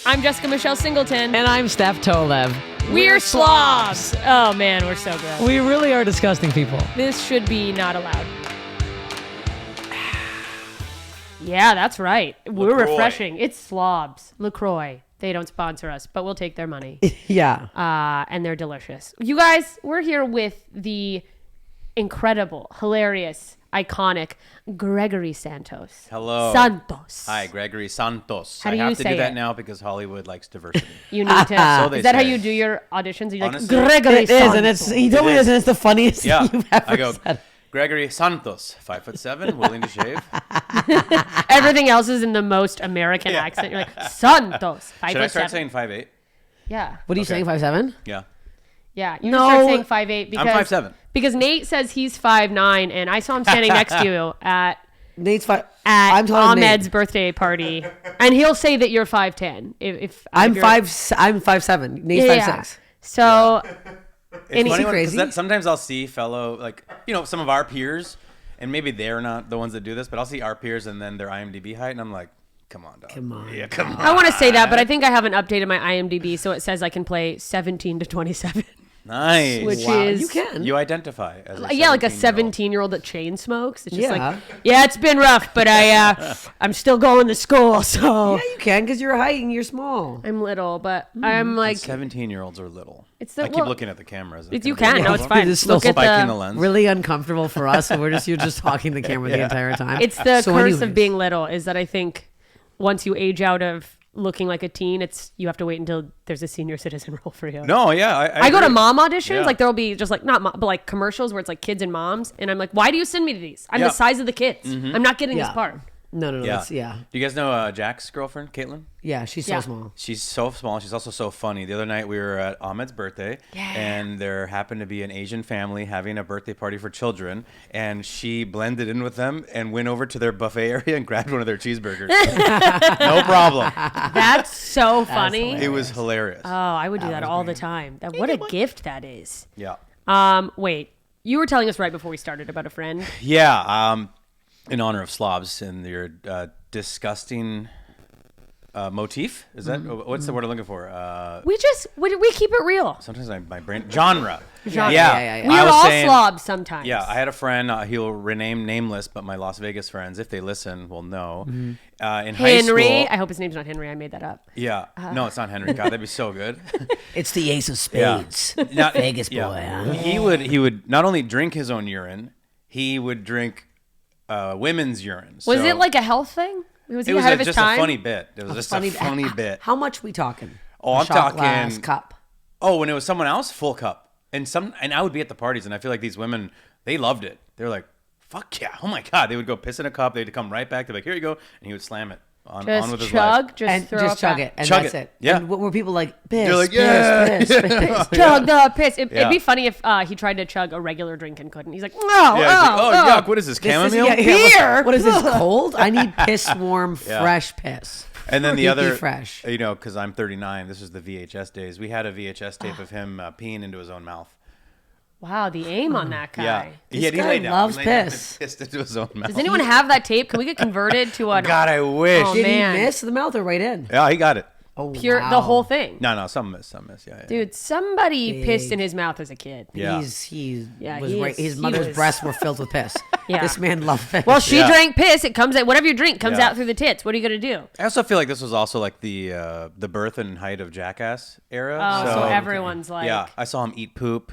I'm Jessica Michelle Singleton. And I'm Steph Tolev. We're slobs. Oh man, we're so good. We really are disgusting people. This should be not allowed. Yeah, that's right. We're LaCroix. refreshing. It's Slobs. LaCroix. They don't sponsor us, but we'll take their money. Yeah. And they're delicious. You guys, we're here with the incredible, hilarious, iconic Gregory Santos. Hello. Santos. Hi, Gregory Santos. How do I you have to say do that it? now because Hollywood likes diversity. You need to. So they Is that how say. you do your auditions? You're like, Honestly, Gregory It is, Santos. and it's he told me this, and it's the funniest Yeah. thing you've ever I go, said. Gregory Santos, 5'7", willing to shave. Everything else is in the most American accent. You're like, Santos. 5'7". Should I start saying 5'8"? Yeah. What are you saying, 5'7"? Yeah. Yeah. You No. can start saying 5'8" because I'm 5'7". Because Nate says he's 5'9", and I saw him standing next to you at Nate's 5. at I'm taller than Ahmed's Nate. birthday party, and he'll say that you're 5'10". If I'm you're- 5'7". Nate's Yeah, 5'6". yeah. So It's funny crazy? because sometimes I'll see fellow, like, some of our peers, and maybe they're not the ones that do this, but I'll see our peers and then their IMDb height, and I'm like, come on, dog. Come on. Yeah, come on. I want to say that, but I think I haven't updated my IMDb, so it says I can play 17 to 27, Nice. which Wow, is you can. You identify as a yeah, like a 17-year-old. 17-year-old that chain smokes. It's just Yeah. like, yeah, it's been rough, but I'm still going to school, so Yeah, you can because you're a height and you're small. I'm little, but I'm like, 17-year-olds are little. It's the- I keep well, looking at the cameras. you can. No, it's fine. It's still Look at Spiking the the. lens. Really uncomfortable for us, so you're just talking to the camera the entire time. It's the So curse anyways. of being little. Is that I think once you age out of looking like a teen, you have to wait until there's a senior citizen role for you. No, yeah. I go to agree. mom auditions. Yeah. Like there'll be just like not mom, but like commercials where it's like kids and moms, and I'm like, why do you send me to these? I'm Yeah. the size of the kids. I'm not getting this Yeah. part. No, Yeah. that's, yeah. Do you guys know Jack's girlfriend, Caitlin? Yeah, she's Yeah. so small. She's so small. She's also so funny. The other night we were at Ahmed's birthday, and there happened to be an Asian family having a birthday party for children, and she blended in with them and went over to their buffet area and grabbed one of their cheesburgers. No problem. That's so funny. hilarious. It was hilarious. Oh, I would do that all the time. What a gift that is. Yeah. Wait, you were telling us right before we started about a friend. Yeah. In honor of slobs and your disgusting motif. Is that what's the word I'm looking for? We keep it real. Sometimes my brain genre. Genre. Yeah. We I are was all saying- slobs sometimes. Yeah, I had a friend. He'll rename nameless, but my Las Vegas friends, if they listen, will know. In high Henry. school, I hope his name's not Henry. I made that up. yeah, no, it's not Henry. God, that'd be so good. It's the ace of Yeah. spades. Now- Vegas boy, yeah. huh? He would not only drink his own urine, he would drink women's urine. Was So it like a health thing? Was he it was ahead of his just time? a funny bit. It was just a funny bit. How much we talking? Oh, A I'm shot glass, talking- cup. Oh, when it was someone else, full cup. And I would be at the parties, and I feel like these women, they loved it. They were like, "Fuck yeah! Oh my god!" They would go piss in a cup. They'd come right back. They're like, "Here you go," and he would slam it on Just with his life. chug, just And throw just chug back. it, and Chug that's it. it. Yeah. And what were people like? Piss, They're like, piss, yeah. piss, piss. Chug the piss. It'd Yeah. be funny if he tried to chug a regular drink and couldn't. He's like, no, Yeah, he's like, oh, yuck! What is this, This is- chamomile? yeah, Beer. What is this, cold? I need piss warm, Yeah. fresh piss. And then the Keep me other, fresh. because I'm 39. This is the VHS days. We had a VHS tape of him peeing into his own mouth. Wow, the aim on that guy. Yeah, This he guy laid down. loves He laid down and piss. pissed into his own mouth. Does anyone have that tape? Can we get converted to a God, I wish. Oh, Did man. he miss the mouth or right in? Yeah, he got it. Oh, pure wow. the whole thing? No, some miss. Yeah. Dude, somebody pissed in his mouth as a kid. Yeah. Yeah, was he right, is- his he mother's was- breasts were filled with piss. Yeah. This man loved piss. Well, she Yeah. drank piss. It comes out. Whatever you drink comes Yeah. out through the tits. What are you gonna do? I also feel like this was also like the birth and height of Jackass era. Oh, so everyone's like, yeah, I saw him eat poop,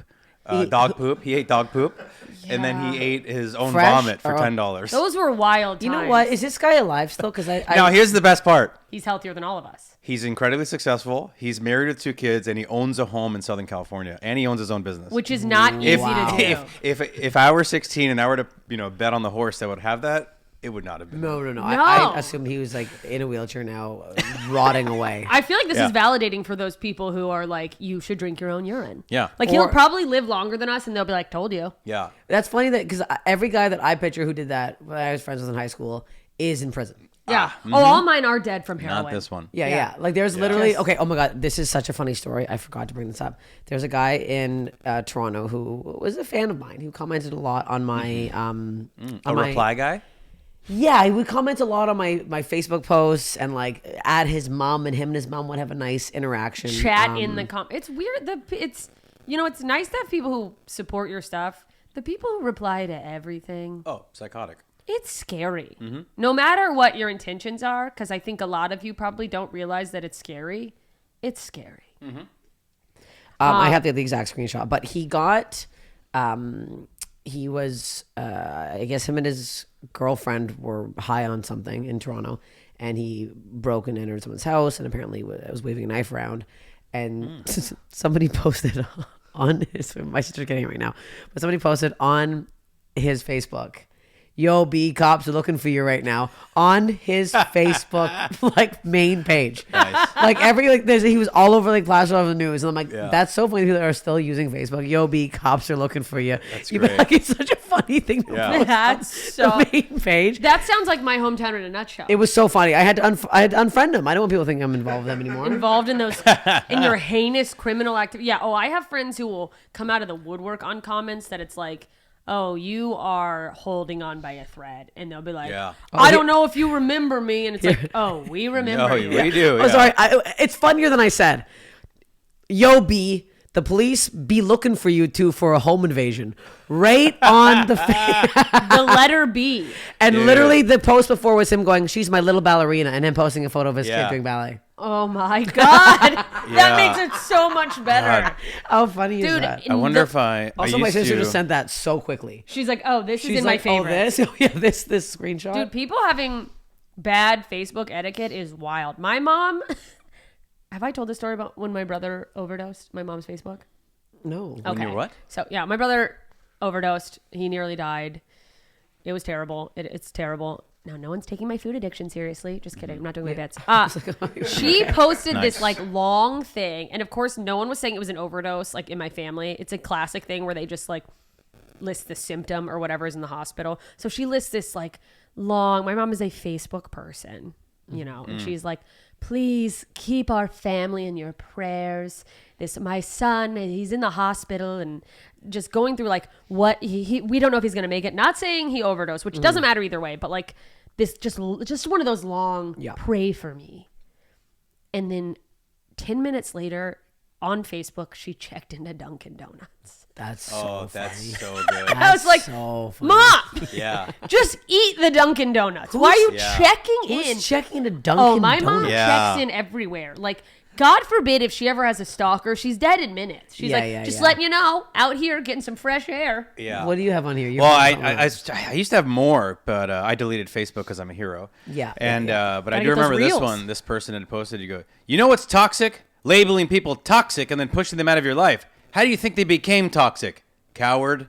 dog poop. He ate dog poop, and then he ate his own Fresh vomit for or- $10. those were wild times. you know what? Is this guy alive still? Because Now here's the best part. He's healthier than all of us. He's incredibly successful. He's married with 2 kids, and he owns a home in Southern California, and he owns his own business. Which is not easy to do. If I were 16 and I were to bet on the horse that would have that, it would not have been. no. No. I assumed he was like in a wheelchair now, rotting away. I feel like this Yeah. is validating for those people who are like, you should drink your own urine. Yeah. Like he'll Or- probably live longer than us, and they'll be like, "Told you." Yeah. That's funny that because every guy that I picture who did that when I was friends with in high school is in prison. Yeah. Oh, all mine are dead from heroin. Not this one. Yeah. Like there's literally okay. Oh my god, this is such a funny story. I forgot to bring this up. There's a guy in Toronto who was a fan of mine who commented a lot on my A reply guy? Yeah, he would comment a lot on my Facebook posts and like at his mom, and him and his mom would have a nice interaction. Chat in the It's weird. It's it's nice to have people who support your stuff. The people who reply to everything. Oh, psychotic. It's scary. No matter what your intentions are, because I think a lot of you probably don't realize that it's scary. It's scary. I have the exact screenshot, but he got, he was, I guess him and his girlfriend were high on something in Toronto, and he broke and entered someone's house, and apparently was waving a knife around, and somebody posted on his, my sister's getting it right now, but somebody posted on his Facebook, "Yo, B, cops are looking for you right now," on his Facebook like main page. Nice. Like he was all over like flash all over the news, and I'm like, that's so funny. People are still using Facebook. "Yo, B, cops are looking for you." That's great. Like, it's such a funny thing to post That's on so. the main page. That sounds like my hometown in a nutshell. It was so funny. I had to unfriend him. I don't want people to think I'm involved with them anymore. Involved in those in your heinous criminal activity. Yeah. Oh, I have friends who will come out of the woodwork on comments that it's like, "Oh, you are holding on by a thread," and they'll be like, "I don't know if you remember me," and it's like, "Oh, we remember No, you." we do. Oh, sorry. It's funnier than I said. "Yo, B, the police be looking for you too for a home invasion." Right on the The letter B. And Dude. literally the post before was him going, "She's my little ballerina," and him posting a photo of his kid doing ballet. Oh my God. That makes it so much better. God. How funny is Dude, that? I wonder if I Also, my sister just sent that so quickly. She's like, "Oh, this is She's in like, my favorite." "Oh, this? Oh, yeah, this screenshot." Dude, people having bad Facebook etiquette is wild. My mom, have I told this story about when my brother overdosed my mom's Facebook? No. When you're what? So yeah, my brother overdosed. He nearly died. It was terrible. It's terrible. Now, no one's taking my food addiction seriously. Just kidding. I'm not doing my bits. She posted this like long thing. And of course, no one was saying it was an overdose like in my family. It's a classic thing where they just like list the symptom or whatever is in the hospital. So she lists this like long, my mom is a Facebook person, and she's like, "Please keep our family in your prayers. My son, he's in the hospital," and just going through like what we don't know if he's going to make it. Not saying he overdosed, which doesn't matter either way, but like this just one of those long pray for me. And then 10 minutes later on Facebook, she checked into Dunkin' Donuts. That's so that's funny. so good. I was like, so funny. "Mom, Yeah. just eat the Dunkin' Donuts. Why are you checking Who's in?" checking into Dunkin' Oh, my mom Donuts? checks in everywhere. Like, God forbid if she ever has a stalker, she's dead in minutes. She's just letting you know, out here getting some fresh air. Yeah. What do you have on here? Well, I used to have more, but I deleted Facebook because I'm a hero. Yeah. And but I Gotta do get those remember this reels. one. This person had posted. You go, "You know what's toxic? Labeling people toxic and then pushing them out of your life. How do you think they became toxic? Coward."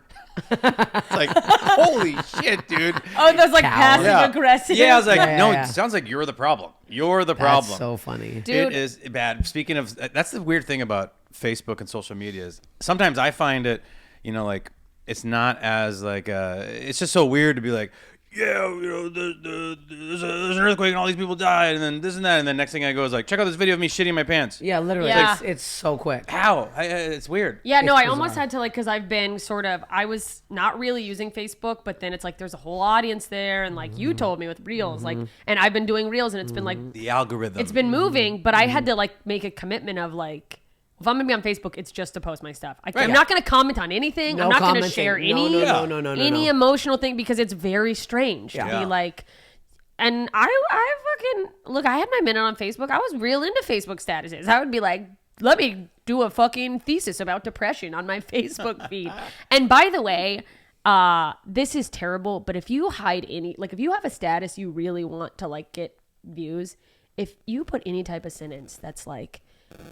It's like, holy shit, dude. Oh, those like Coward. passive aggressive. Yeah, I was like, Yeah, no, yeah. it sounds like you're the problem. You're the That's problem. so funny. Dude. It is bad. Speaking of, that's the weird thing about Facebook and social media is sometimes I find it, like it's not as like, it's just so weird to be like, yeah, there's an earthquake and all these people died and then this and that. And then next thing I go is like, check out this video of me shitting my pants. Yeah, literally. Yeah. It's so quick. How? It's weird. Yeah, no, It's I almost bizarre. had to because I've been I was not really using Facebook, but then it's like there's a whole audience there, and like you told me with Reels, like, and I've been doing Reels, and it's been like, The algorithm. it's been moving, but I had to like make a commitment of like, if I'm gonna be on Facebook, it's just to post my stuff. I'm not gonna comment on anything. No I'm not gonna commenting. share No, any no, any emotional thing because it's very strange to Yeah. be like. And I fucking look. I had my minute on Facebook. I was real into Facebook statuses. I would be like, let me do a fucking thesis about depression on my Facebook feed. And by the way, this is terrible. But if you hide if you have a status you really want to like get views, if you put any type of sentence that's like,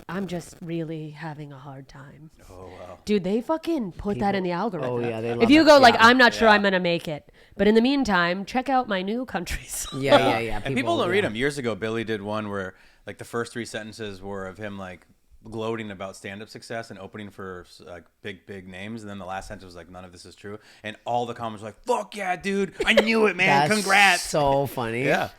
"I'm just really having a hard time." Oh, wow. Dude, they fucking put that in the algorithm. Oh, yeah, they love if you it. go like, Yeah. "I'm not sure I'm gonna make it, but in the meantime, check out my new countries." Yeah. And people don't read them. Years ago, Billy did one where like the first 3 sentences were of him like gloating about stand-up success and opening for like big names, and then the last sentence was like, "None of this is true," and all the comments were like, "Fuck yeah, dude, I knew it, man. That's Congrats." so funny. Yeah.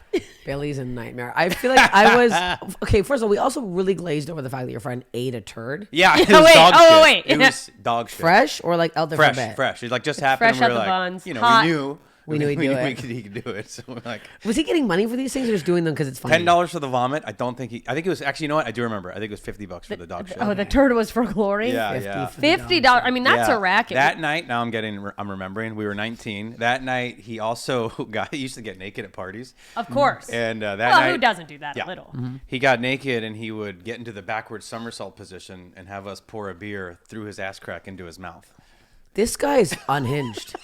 Billy's a nightmare. I feel like I was okay. First of all, we also really glazed over the fact that your friend ate a turd. Yeah, it Oh, was wait. dog Oh, shit. wait. It was dog shit. Fresh or like out there for a bit? Fresh. It like just happened. Fresh and we out were the like, buns. you know, Hot. we knew. We knew he'd do it. He could do it. So we're like, was he getting money for these things or just doing them because it's funny? $10 for the vomit. I don't think I think it was actually, you know what? I do remember. I think it was $50 for the dog shit. Oh, the turtle was for glory. Yeah, $50. I mean, that's a racket. That night, now I'm remembering. We were 19. That night, he also he used to get naked at parties. Of course. And that night, who doesn't do that a little? He got naked and he would get into the backward somersault position and have us pour a beer through his ass crack into his mouth. This guy's unhinged.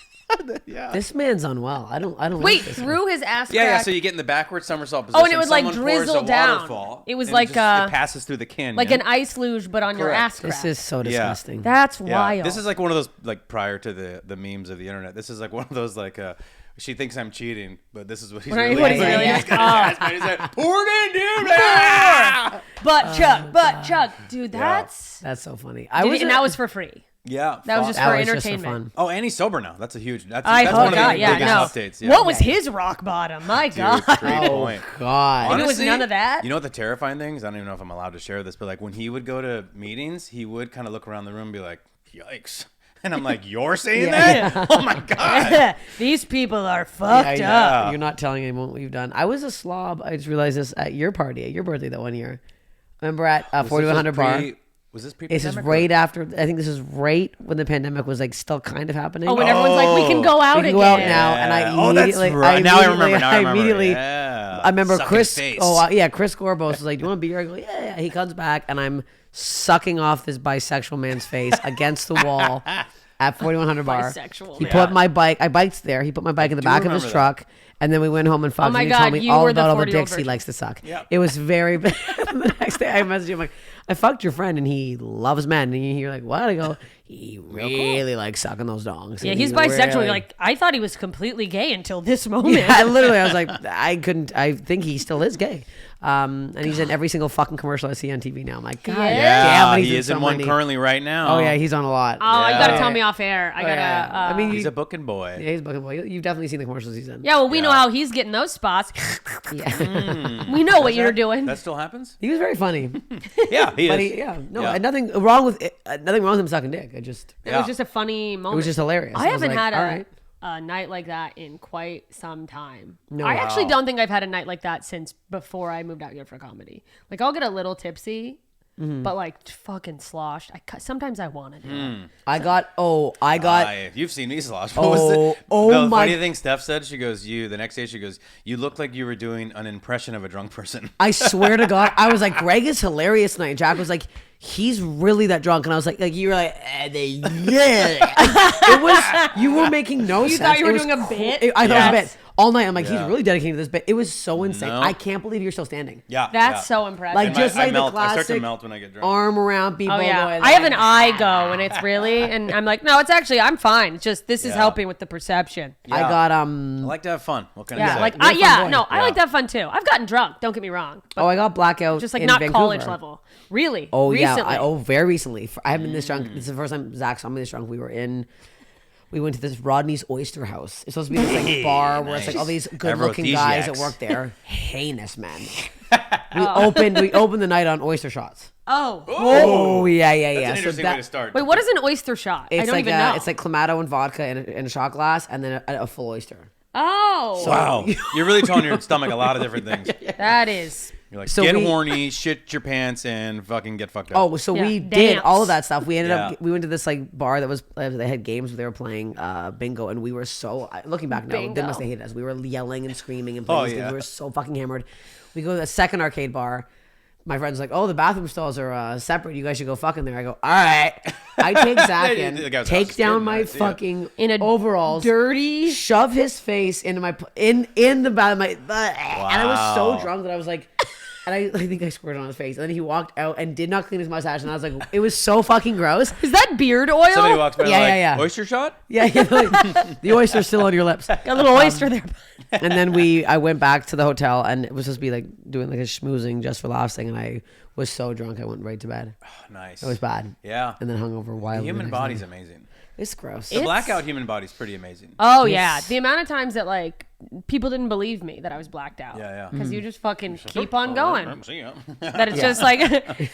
Yeah. This man's unwell. I don't. Wait, like this through his ass crack? Yeah. So you get in the backward somersault position. Oh, and it would like someone pours drizzle a down. Waterfall, It was and like it passes through the canyon. like an ice luge, but on your Correct. ass crack. This is so disgusting. That's wild. This is like one of those, like, prior to the memes of the internet. This is like one of those, like, she thinks I'm cheating, but this is what he's really doing. He's got his ass, he's like, pour it in, dude. Butt chug. Dude, that's so funny. and that was for free. Yeah. That was just That for was just for entertainment. fun. Oh, and he's sober now. That's a huge. That's I one of the forgot. Yeah, biggest no. updates. Yeah. What was his rock bottom? My God. Great point. God. It was none of that. You know what the terrifying thing is? I don't even know if I'm allowed to share this, but like when he would go to meetings, he would kind of look around the room and be like, "Yikes." And I'm like, "You're saying that? Oh my God." These people are fucked up. You're not telling anyone what we've done. I was a slob. I just realized this at your party, at your birthday that one year. Remember at 4100 bar? Was this This pre-pandemic? is right after. I think this is right when the pandemic was like still kind of happening. Oh, when everyone's like, we can go out we can again. go out now, and I immediately. that's right. Now I remember. I remember Sucking Chris. face. Chris Gorbos was like, "Do you want a beer?" I go, "Yeah." He comes back, and I'm sucking off this bisexual man's face against the wall at 4100 bar. Bisexual He man. put my bike. I biked there. He put my bike in the back of his remember truck. And then we went home and fucked. Oh my and he told God, me you all were the about all the 40-year-old dicks he virgin. likes to suck. Yep. It was very bad. The next day I messaged him like, I fucked your friend and he loves men. And you're like, what? I go, he really likes sucking those dongs. Yeah, And he's he bisexual. really- Like, I thought he was completely gay until this moment. Yeah, I was like, I think he still is gay. And he's in every single fucking commercial I see on TV now. I'm like, God damn, but he's he is in so one many. currently right now. Oh yeah, he's on a lot. Oh, you gotta Yeah. tell me off air. I gotta. yeah. I mean, He's a booking boy. yeah, he's a fucking boy. You've definitely seen the commercials he's in. yeah, well, we know Yeah. how he's getting those spots. Yeah. We know what you're doing. That still happens? He was very funny. Yeah, he But is. nothing wrong with it. Nothing wrong with him sucking dick. It Yeah. was just a funny moment. It was just hilarious. I was haven't like, had all right. a night like that in quite some time. No. I actually Wow. don't think I've had a night like that since before I moved out here for comedy. Like, I'll get a little tipsy, but like fucking sloshed. Sometimes I want to do it. I got. You've seen me slosh. Oh, the my- funny thing Steph said, she goes, the next day she goes, you look like you were doing an impression of a drunk person. I swear to God, I was like, Greg is hilarious tonight. Jack was like, he's really that drunk, and I was like you were like, it was. You were making no sense. thought you were It was doing a bit? I thought it was a Yes. bit. All night, I'm like, he's Yeah. really dedicated to this bit. It was so insane. No. I can't believe you're still standing. Yeah. That's so impressive. Like And just I like melt. the I classic start to melt when I get drunk. arm around people. Oh yeah, going I have like, an eye go, and it's really, and I'm like, no, it's actually, I'm fine. It's just this is Yeah. helping with the perception. I Yeah. got I like to have fun. What can I Yeah, say? like You're a fun boy. I Yeah. like to have fun too. I've gotten drunk. Don't get me wrong, but I got blackout. just like in not Vancouver. college level. Really? Oh Recently. yeah, very recently. I haven't been this drunk. This is the first time Zach saw me this drunk. We went to this Rodney's Oyster House. It's supposed to be this like bar where it's like all these good-looking guys that Aphrodisiacs. work there. Heinous, man. We opened the night on oyster shots. Oh. Oh yeah. That's an So interesting way to start. Wait, what is an oyster shot? I It's don't like even know. it's like clamato and vodka in a shot glass, and then a full oyster. Oh. Wow. You're really telling your stomach a lot of different things. That is. You're like, So get we- horny, shit your pants, and fucking get fucked up. Oh, so Yeah, we did dance. all of that stuff. We ended Yeah. up. We went to this like bar that was. They had games where they were playing bingo, and we were so. Looking back now, Bingo. they must have hated us. We were yelling and screaming and playing Oh, these games. yeah. We were so fucking hammered. We go to the second arcade bar. My friend's like, "Oh, the bathroom stalls are separate. You guys should go fuck in there." I go, "All right." I take Zach in, The guy's take scared down my nuts, yeah. fucking In a overalls, dirty. shove his face into my in the bath, and I was Wow. so drunk that I was like. And I think I squirted on his face. And then he walked out and did not clean his mustache. And I was like, it was so fucking gross. Is that beard oil? Somebody walks by Yeah, like, yeah. oyster shot? Yeah, like, the oyster's still on your lips. Got a little oyster there. And then I went back to the hotel, and it was supposed to be like doing like a schmoozing just for laughs thing. And I was so drunk, I went right to bed. Nice. It was bad. Yeah. And then hung over The wildly. human the next body's day. amazing. It's gross. The blackout human body's pretty amazing. Oh yeah, the amount of times that like people didn't believe me that I was blacked out. Yeah. Because you just fucking keep on going. See ya. That it's just like,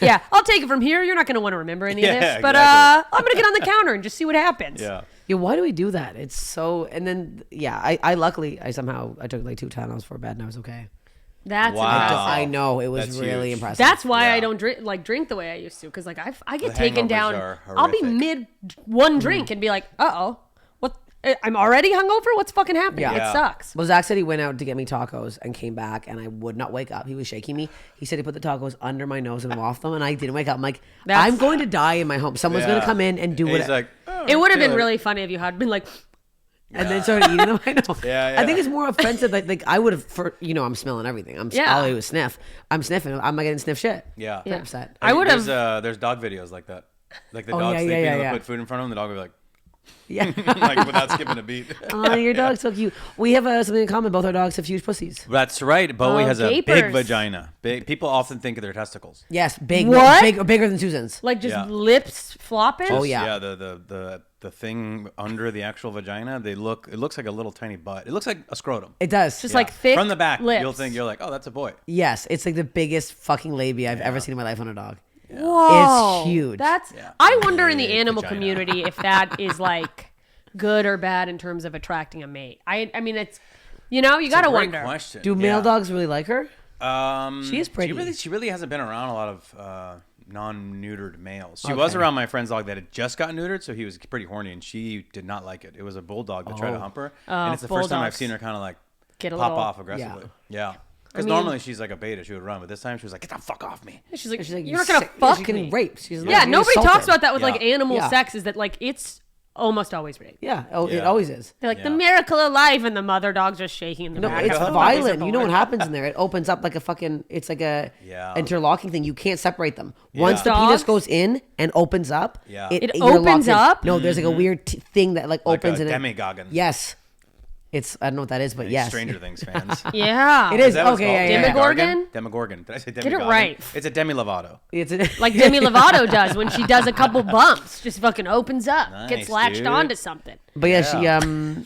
yeah, I'll take it from here. You're not gonna want to remember any of Yeah, this, but exactly. I'm gonna get on the counter and just see what happens. Yeah. Yeah, why do we do that? It's so. And then I luckily I took like 2 Tylenols for a bed and I was okay. That's Wow. impressive. I know it was That's really huge. impressive. That's why Yeah. I don't drink the way I used to, because like I get The taken hangovers down. are I'll be horrific. mid one drink and be like, what? I'm already hungover. What's fucking happening? Yeah. It sucks. Well, Zach said he went out to get me tacos and came back, and I would not wake up. He was shaking me. He said he put the tacos under my nose and waffed them, and I didn't wake up. I'm like, That's- I'm going to die in my home. Someone's going to come in and do He's what. like, oh, It would have been Taylor. really funny if you had been like, and then started eating them. I know. Yeah, I think yeah. it's more offensive. Like I would have, I'm smelling everything. Yeah. All I do is sniff. I'm sniffing. I'm not getting sniff shit. Yeah. Yeah. Upset. I would have. There's dog videos like that. Like the Oh, dog yeah, sleeping, yeah, they'll yeah. put food in front of him, the dog will be like, Yeah. like without skipping a beat. Oh, your dog's so cute. We have something in common. Both our dogs have huge pussies. That's right. Bowie Oh, has a big gapers. vagina. Big. People often think of their testicles. Yes, big. What? Bigger than Susan's. Like just Yeah. lips flopping. Oh, yeah. Yeah. The thing under the actual vagina, it looks like a little tiny butt. It looks like a scrotum. It does. Just like thick from the back. lips. You're like, oh, that's a boy. Yes, it's like the biggest fucking labia I've ever seen in my life on a dog. Whoa, It's huge. That's. Yeah. I wonder in the Big animal vagina. community if that is like good or bad in terms of attracting a mate. I mean, it's you gotta Great wonder. question. Do male Yeah. dogs really like her? She is pretty. She really hasn't been around a lot of non-neutered males. She Okay. was around my friend's dog that had just got neutered, so he was pretty horny, and she did not like it. It was a bulldog that tried to hump her, and it's the first time I've bulldogs. seen her kind of like Get a pop little- off aggressively. Yeah. Because mean- normally she's like a beta, she would run, but this time she was like, "Get the fuck off me!" She's like, She's like, you're not gonna sick- fuck she's getting me. raped. She's Yeah, getting nobody assaulted. talks about that with like Yeah. animal Yeah. sex. Is that like it's almost always rape? Yeah, it Yeah. always is. They're like the Yeah. miracle of life, and the mother dog's just shaking in the No, back. it's of the violent. puppies You know are what born. happens in there? It opens up like a fucking. It's like a Yeah. interlocking thing. You can't separate them. Once the Dogs? penis goes in and opens up, Yeah. It you're locked opens in. up? No, there's like a weird thing that like Like opens a in it. demigogon. Yes, it's I don't know what that is, but Hey, yes, Stranger Things fans. Yeah, It is. that what it's Okay, called? yeah, yeah. Demogorgon? Demogorgon. Did I say it demigogon? right. It's a demi Lovato. It's Like Demi Lovato does when she does a couple bumps, just fucking opens up, gets Nice, latched dude. onto something. But yeah, she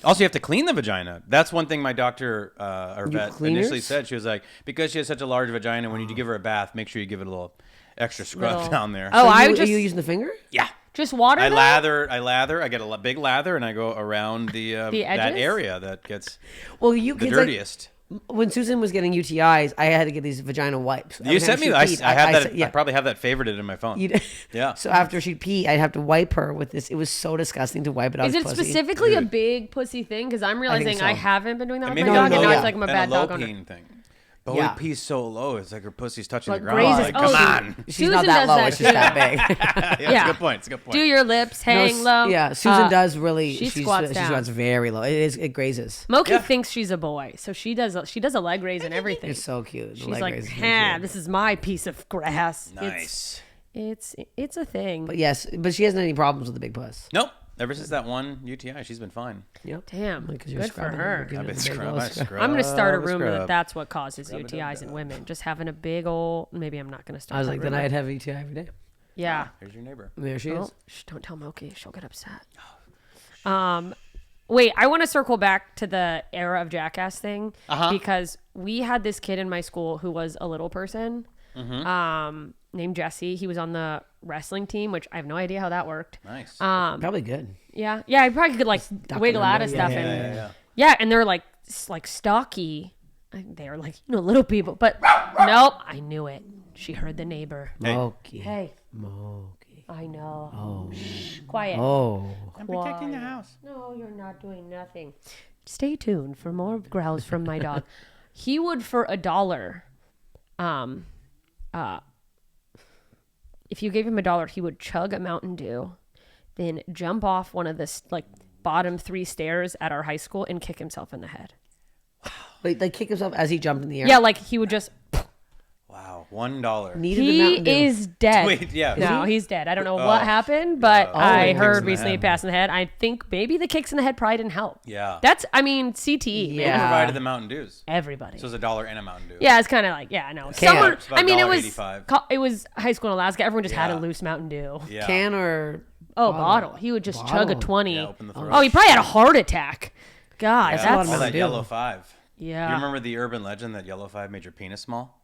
Also, you have to clean the vagina. That's one thing my doctor or vet cleaners? initially said. She was like, because she has such a large vagina, when you give her a bath, make sure you give it a little extra scrub Little- down there. Oh, I are just you using the finger? yeah. just water. I though? lather. I get a big lather, and I go around the that edges? area that gets Well, you the kids, like, dirtiest. when Susan was getting UTIs, I had to get these vagina wipes. You Every sent time me. she peed, I have that. said- yeah. I probably have that favorited in my phone. You did- Yeah. So after she'd pee, I'd have to wipe her with this. It was so disgusting to wipe it off. Is it pussy. specifically a Dude. big pussy thing? Because I'm realizing so. I haven't been doing that with Maybe my dog, a and low- now it's like I'm a and bad low dog owner. peen thing. Bowie Yeah. pees so low. It's like her pussy's touching Like the ground. grazes- Like, oh, come on. She's Susan not that does low. that It's just too. that big. Yeah, it's Yeah. a good point. It's a good point. Do your lips hang low. Yeah, Susan Uh, does really. she She squats she down. squats very low. It grazes. Moki Yeah. thinks she's a boy, so she does a leg raise and everything. It's so cute. The She's leg like, raise is ha, really cute. this is my piece of grass. Nice. It's a thing. But yes, but she hasn't any problems with the big puss. Nope. Ever since that one UTI, she's been fine. Yep. Damn, Because you're good for scrubbing, her. you're giving I've been it a big scrub. old I scrub. scrub. I'm gonna start a scrub. rumor that that's what causes Scrub it UTIs in up. women. Just having a big old. Maybe I'm not gonna start. I was that like, then rumor. I'd have UTI every day. Yeah. Here's your neighbor. There she Oh, is. don't tell Moki. She'll get upset. Wait, I want to circle back to the era of Jackass thing because we had this kid in my school who was a little person, named Jesse. He was on the wrestling team, which I have no idea how that worked. Nice. Probably good. Yeah, I probably could like wiggle out of under, stuff, yeah, and yeah, and they're like stocky. They were like little people, but nope. I knew it. She heard the neighbor. Hey. Moki. Hey, Moki. I know. Oh. Shh, quiet. Oh. I'm protecting the house. No, you're not doing nothing. Stay tuned for more growls from my dog. He would for $1. If you gave him $1, he would chug a Mountain Dew, then jump off one of the bottom 3 stairs at our high school and kick himself in the head. Wait, like kick himself as he jumped in the air. Yeah, like he would just. Wow. $1. Needed the He Mountain Dew. is dead. Wait, yeah. No, he's dead. I don't know what Oh. happened, but Oh, I kicks heard in the recently he head. passed in the head. I think maybe the kicks in the head probably didn't help. Yeah. That's, I mean, CTE. Who man. Yeah. provided the Mountain Dews? Everybody. So it was $1 and a Mountain Dew. Yeah, it's kind of like, yeah, I know. Can. Someone, It's about I mean, it was $1.85. it was high school in Alaska. Everyone just had a Yeah. loose Mountain Dew. Yeah. Can or Oh, bottle. He would just chug a Bottle. 20. Yeah, open the throat. Oh, he probably had a heart attack. God, Yeah. a lot that's. of Or that Dew. Yellow 5. Yeah. You remember the urban legend that Yellow 5 made your penis small?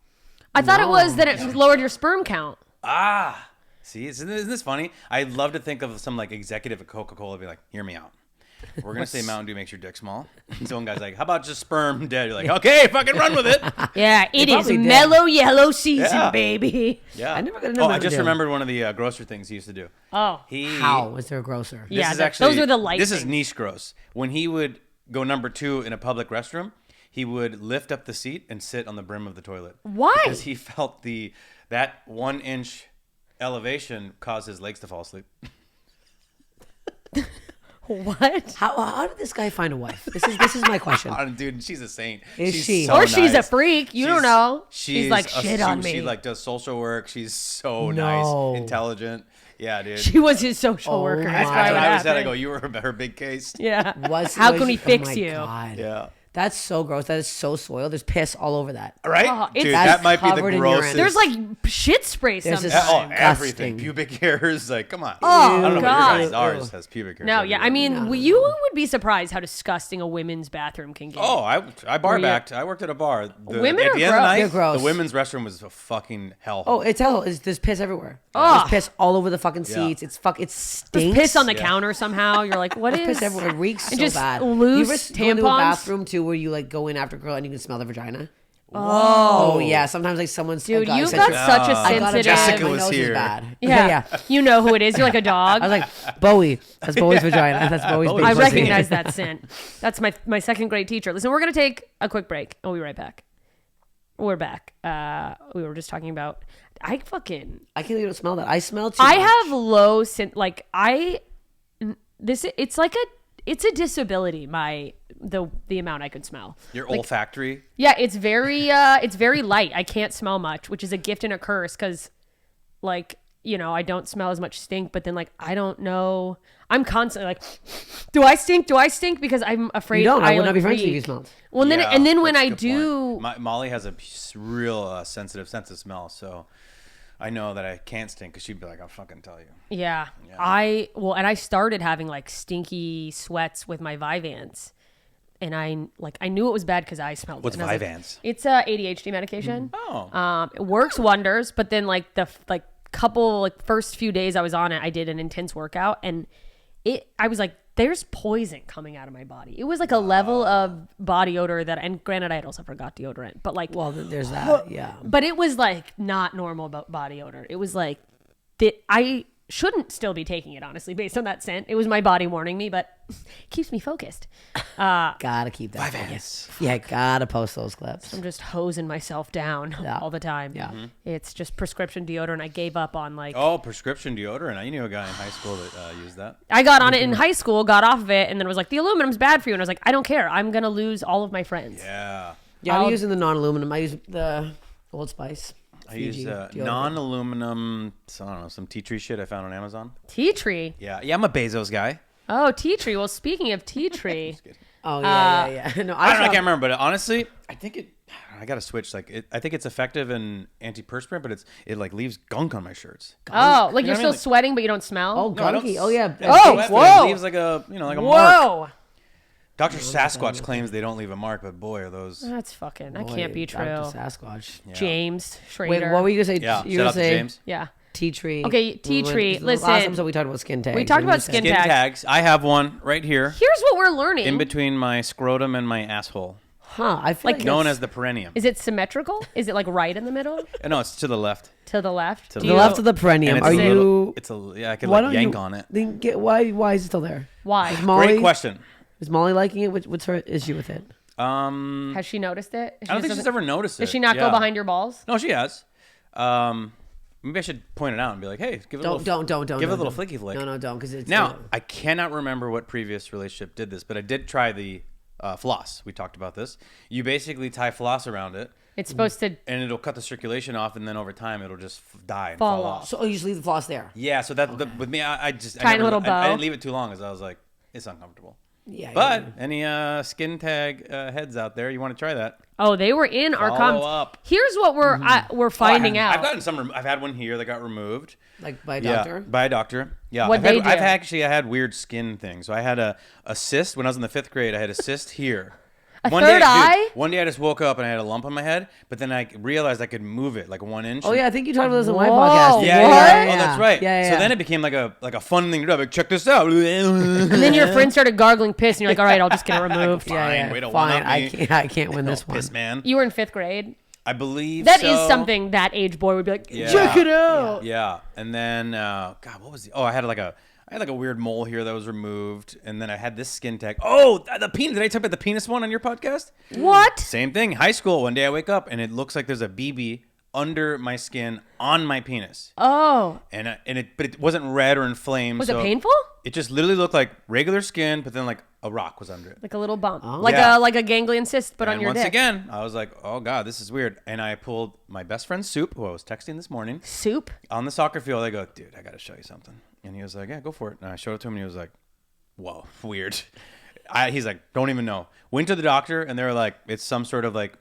I thought it was that it lowered your sperm count. Ah. See, isn't this funny? I'd love to think of some like executive at Coca-Cola be like, hear me out. we're going to say Mountain Dew makes your dick small. And some guy's like, how about just sperm dead? You're like, okay, fucking run with it. Yeah, it is probably did. mellow yellow season, Yeah. baby. Yeah. I never got to know I Mountain just Dew. remembered one of the grocer things he used to do. Oh. How was there a grocer? This Yeah, is those are the light This is things. niche gross. When he would go number 2 in a public restroom, he would lift up the seat and sit on the brim of the toilet. Why? Because he felt that 1-inch elevation caused his legs to fall asleep. What? How did this guy find a wife? This is my question. Oh, dude, she's a saint. Is She's she? so Or she's a nice. freak. You don't know. She's like, a- shit on me. She like does social work. She's so No. nice, intelligent. Yeah, dude. She was his social worker. my That's That's why what what I was at. I happened. go, you were her big case. Yeah. Was How was can we he- fix oh my you? God. Yeah. That's so gross. That is so soiled. There's piss all over that. Right? Oh, Dude, it's- that might be the covered in urine. grossest. There's like shit spray There's sometimes. this- Oh, disgusting. everything. Pubic hairs. Like, come on. Oh, I don't know God. what ours has pubic hairs. No, yeah. I everywhere. mean, you would be surprised how disgusting a women's bathroom can get. Oh, I bar Were you- backed. I worked at a bar. Women at are the end of the gross. night, They're gross. the women's restroom was a fucking hellhole. Oh, it's hell. There's piss everywhere. Ugh. There's piss all over the fucking Yeah. seats. It There's stinks. piss on the Yeah. counter somehow. You're like, what is? Piss everywhere. It reeks And so just bad. loose you ever go into a tampons? bathroom too where you like go in after a girl and you can smell the vagina? Oh yeah. Sometimes like someone's Dude, guy you said got to me, such a I got a sensitive. Jessica my was nose is here. bad. Yeah. You know who it is. You're like a dog. I was like, Bowie. That's Bowie's vagina. That's Bowie's big I pussy. recognize that scent. That's my second grade teacher. Listen, we're gonna take a quick break. And we'll be right back. We're back. We were just talking about. I can't even smell that. I smell too I much. have low scent. Like it's like it's a disability. The amount I could smell. Your Like, olfactory. Yeah, it's very light. I can't smell much, which is a gift and a curse because, like, you know, I don't smell as much stink. But then, like, I don't know. I'm constantly like, do I stink? Do I stink? Because I'm afraid You don't. I would like, not be friends with you if you reek. smelled. Well, then Yeah, and then when that's a I good do, point. Molly has a real sensitive sense of smell, so I know that I can't stink because she'd be like, "I'll fucking tell you." yeah, and I started having like stinky sweats with my Vyvanse. And I knew it was bad because I smelled What's it. And I was Vyvanse? Like, it's a ADHD medication. Oh. It works wonders, but then like the first few days I was on it, I did an intense workout, and I was like, there's poison coming out of my body. It was like a level of body odor and granted, I had also forgot deodorant, but like, Well, there's that. Yeah. but it was like not normal body odor. It was like that I shouldn't still be taking it, honestly, based on that scent. It was my body warning me, but it keeps me focused. Gotta keep that. Vyvanse. Yeah, gotta post those clips. I'm just hosing myself down all the time. Yeah. Mhm. It's just prescription deodorant. I gave up on like, Oh, prescription deodorant. I knew a guy in high school that used that. I got on it in high school, got off of it, and then it was like, the aluminum's bad for you. And I was like, I don't care. I'm going to lose all of my friends. Yeah. Yeah, I'm using the non-aluminum. I use the Old Spice. I use Fiji deodorant. non-aluminum, I don't know, some tea tree shit I found on Amazon. Tea tree. Yeah, I'm a Bezos guy. Oh, tea tree. Well, speaking of tea tree, Oh yeah. No, I can't remember, but honestly, I think I gotta switch. Like, I think it's effective in antiperspirant, but it like leaves gunk on my shirts. oh, like You know you're what I still mean? Like- sweating, but you don't smell. Oh, No, I don't gunky. Oh yeah. Oh, Sweat, but whoa. It leaves like a mark. Whoa. Dr. Sasquatch claims they don't leave a mark, but boy, are those. That's fucking, that Boy, can't be true. Dr. Sasquatch. James Wait, Schrader. what were you gonna say? Yeah, you shout were out to saying James. Yeah. tea tree. Okay, tea tree. The Listen. last episode we talked about skin tags. We talked and about you said- skin Skin tags. tags. I have one right here Here's what we're learning. in between my scrotum and my asshole, Huh? I feel like known that's- as the perineum. Is it symmetrical? Is it like right in the middle? No, it's to the left. To the left? To Do the the you- left of the perineum. And Are a little- you? It's a yeah. I could Why like don't yank you, on it. Then get why is it still there? Why? Is Molly, Great question. Is Molly liking it? What's her issue with it? Has she noticed it? I don't think she's ever noticed it. Does she not go Yeah. behind your balls? No, she has. Maybe I should point it out and be like, "Hey, give it a little, Don't give it a don't. little flicky flick." No, don't because it's Now, I cannot remember what previous relationship did this, but I did try the floss. We talked about this. You basically tie floss around it, It's supposed to. and it'll cut the circulation off, and then over time, it'll just die and Fall fall off. off. So you just leave the floss there. Yeah, so that with me, I just Tie a never- little I bow. didn't leave it too long, because I was like, it's uncomfortable. Yeah. But any skin tag heads out there, you want to try that? Oh, they were in our Follow comments. up. Here's what we're finding out. I've gotten some. I've had one here that got removed. like by a Yeah, doctor. by a doctor. Yeah. What'd I've they had, do? I had weird skin things. So I had a cyst when I was in the 5th grade. I had a cyst here. third eye? One day I just woke up and I had a lump on my head, but then I realized I could move it like 1 inch. Oh yeah, I think you talked about this on my Whoa. podcast. Yeah, What? yeah. Oh, that's right. Yeah. So then it became like a fun thing to do. Like, check this out. And then your friend started gargling piss, and you're like, all right, I'll just get it removed. Fine, way to Fine. one-up me. I can't win this one. Piss man. You were in 5th grade. I believe That so. is something that age boy would be like, Yeah. check it out. Yeah, and then God, what was the? Oh, I had like a weird mole here that was removed, and then I had this skin tag. Oh, the penis! Did I talk about the penis one on your podcast? What? Same thing. High school. One day I wake up and it looks like there's a BB under my skin on my penis, Oh. but it wasn't red or inflamed. Was so it painful? It just literally looked like regular skin, but then like a rock was under it. Like a little bump. Oh. Yeah. Like a ganglion cyst, but on And your once dick. again, I was like, oh God, this is weird. And I pulled my best friend Soup, who I was texting this morning, Soup? on the soccer field. I go, dude, I got to show you something. And he was like, yeah, go for it. And I showed it to him and he was like, whoa, weird. He's like, don't even know. Went to the doctor and they were like, it's some sort of like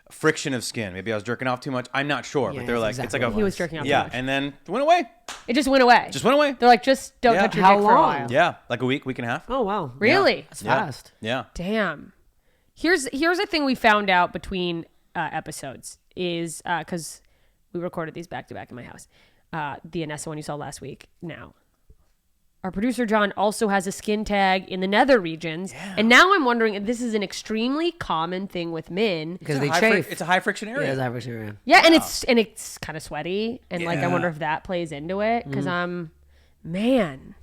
friction of skin. Maybe I was jerking off too much. I'm not sure. Yeah, but they're like, that's it's like exactly a. what it He was jerking off too Yeah. much. And then it went away. It just went away. Just went away. They're like, just don't Yeah. touch your How dick for a long? while. Yeah. Like a week and a half. Oh wow. Really? That's Yeah. fast. Yeah. Damn. Here's a thing we found out between episodes is because we recorded these back to back in my house. The Anessa one you saw last week. Now, our producer John also has a skin tag in the nether regions, and now I'm wondering if this is an extremely common thing with men. Because they High chafe. it's a high friction area. Yeah, it's average area. Yeah, and it's kind of sweaty, and like I Yeah. wonder if that plays into it because man.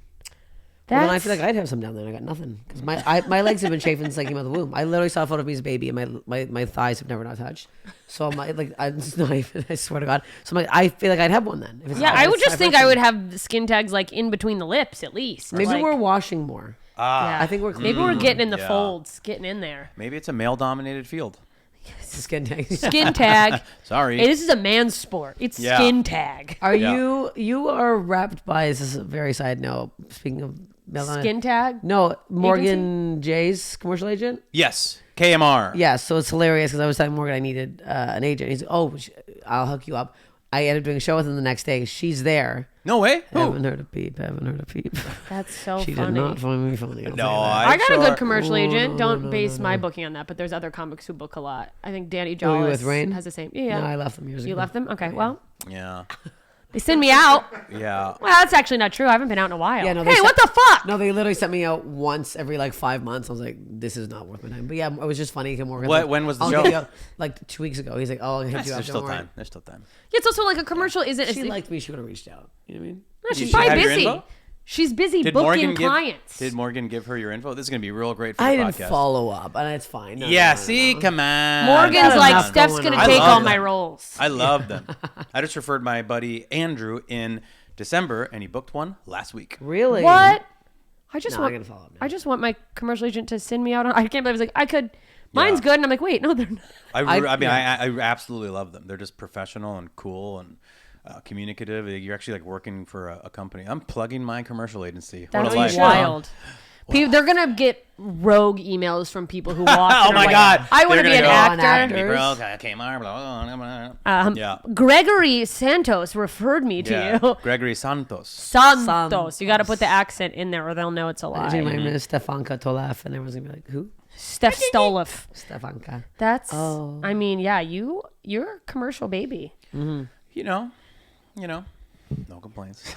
Well, then I That's feel like I'd have some down there and I got nothing. Because my legs have been chafing since I came out of the womb. I literally saw a photo of me as a baby and my thighs have never not touched. So I'm like, I swear to God. So I'm like, I feel like I'd have one then. If it's yeah. hot, I if would it's just high think I friction. would have the skin tags like in between the lips at least. Maybe like, we're washing more. yeah. I think we're maybe we're getting in the Yeah. folds, getting in there. Maybe it's a male dominated field. Skin tag. Skin tag. Sorry. Hey, this is a man's sport. It's Yeah. skin tag. Are Yeah. you are wrapped by, this is a very side note, speaking of male Skin tag. No, Morgan Jay's commercial agent. Yes. KMR. Yeah, so it's hilarious because I was telling Morgan I needed an agent. He's like, oh, I'll hook you up. I ended up doing a show with him the next day. She's there. No way. Haven't heard a peep. That's so She funny. did not find me funny. I'll No, tell you that. I got a sure- good commercial agent. no, Don't no, base no, my no. booking on that, but there's other comics who book a lot. I think Danny Were you Jollis with Rain? has the same. Yeah. No, I left them years ago. You left them? Okay. Well, Yeah. they send me out. Yeah. Well, that's actually not true. I haven't been out in a while. Yeah, no, they hey, sent- what the fuck? No, they literally sent me out once every like 5 months. I was like, this is not worth my time. But yeah, it was just funny. Morgan, What- like, when was the I'll show? get you out- like 2 weeks ago. He's like, oh, I'll hit you up. There's still don't worry. time. There's still time. Yeah, it's also like a commercial isn't. She it's, liked me. She would have reached out. You know what I mean? no, she's She probably had your busy. info? She's busy Did booking Morgan clients. Did Morgan give her your info? This is gonna be real great for I the didn't podcast. follow up, and it's fine. No, Yeah. no, no, See, no. come on. Morgan's got like, enough Steph's going gonna on. I take love all that. my roles. I love them. I just referred my buddy Andrew in December, and he booked one last week. Really? What? I just No, I want. gotta follow up now. I just want my commercial agent to send me out on. I can't believe I was like, I could. Mine's Yeah. good, and I'm like, wait, no, they're not. I absolutely love them. They're just professional and cool and communicative. You're actually like working for a company. I'm plugging my commercial agency. What That's a life. wild. They're gonna get rogue emails from people who walk. Oh and are my like, God. I want to They're be an gonna go, actor. "Me, bro." Kmart, blah, blah, blah. Yeah. Gregory Santos referred me to Yeah. you. Gregory Santos. Santos. You got to put the accent in there, or they'll know it's a Imagine lie. my name is Stefanka Tolaf, and everyone's gonna be like, who? Steph Stoloff. Stefanka. That's. Oh. I mean, yeah, you're a commercial baby. You know, no complaints.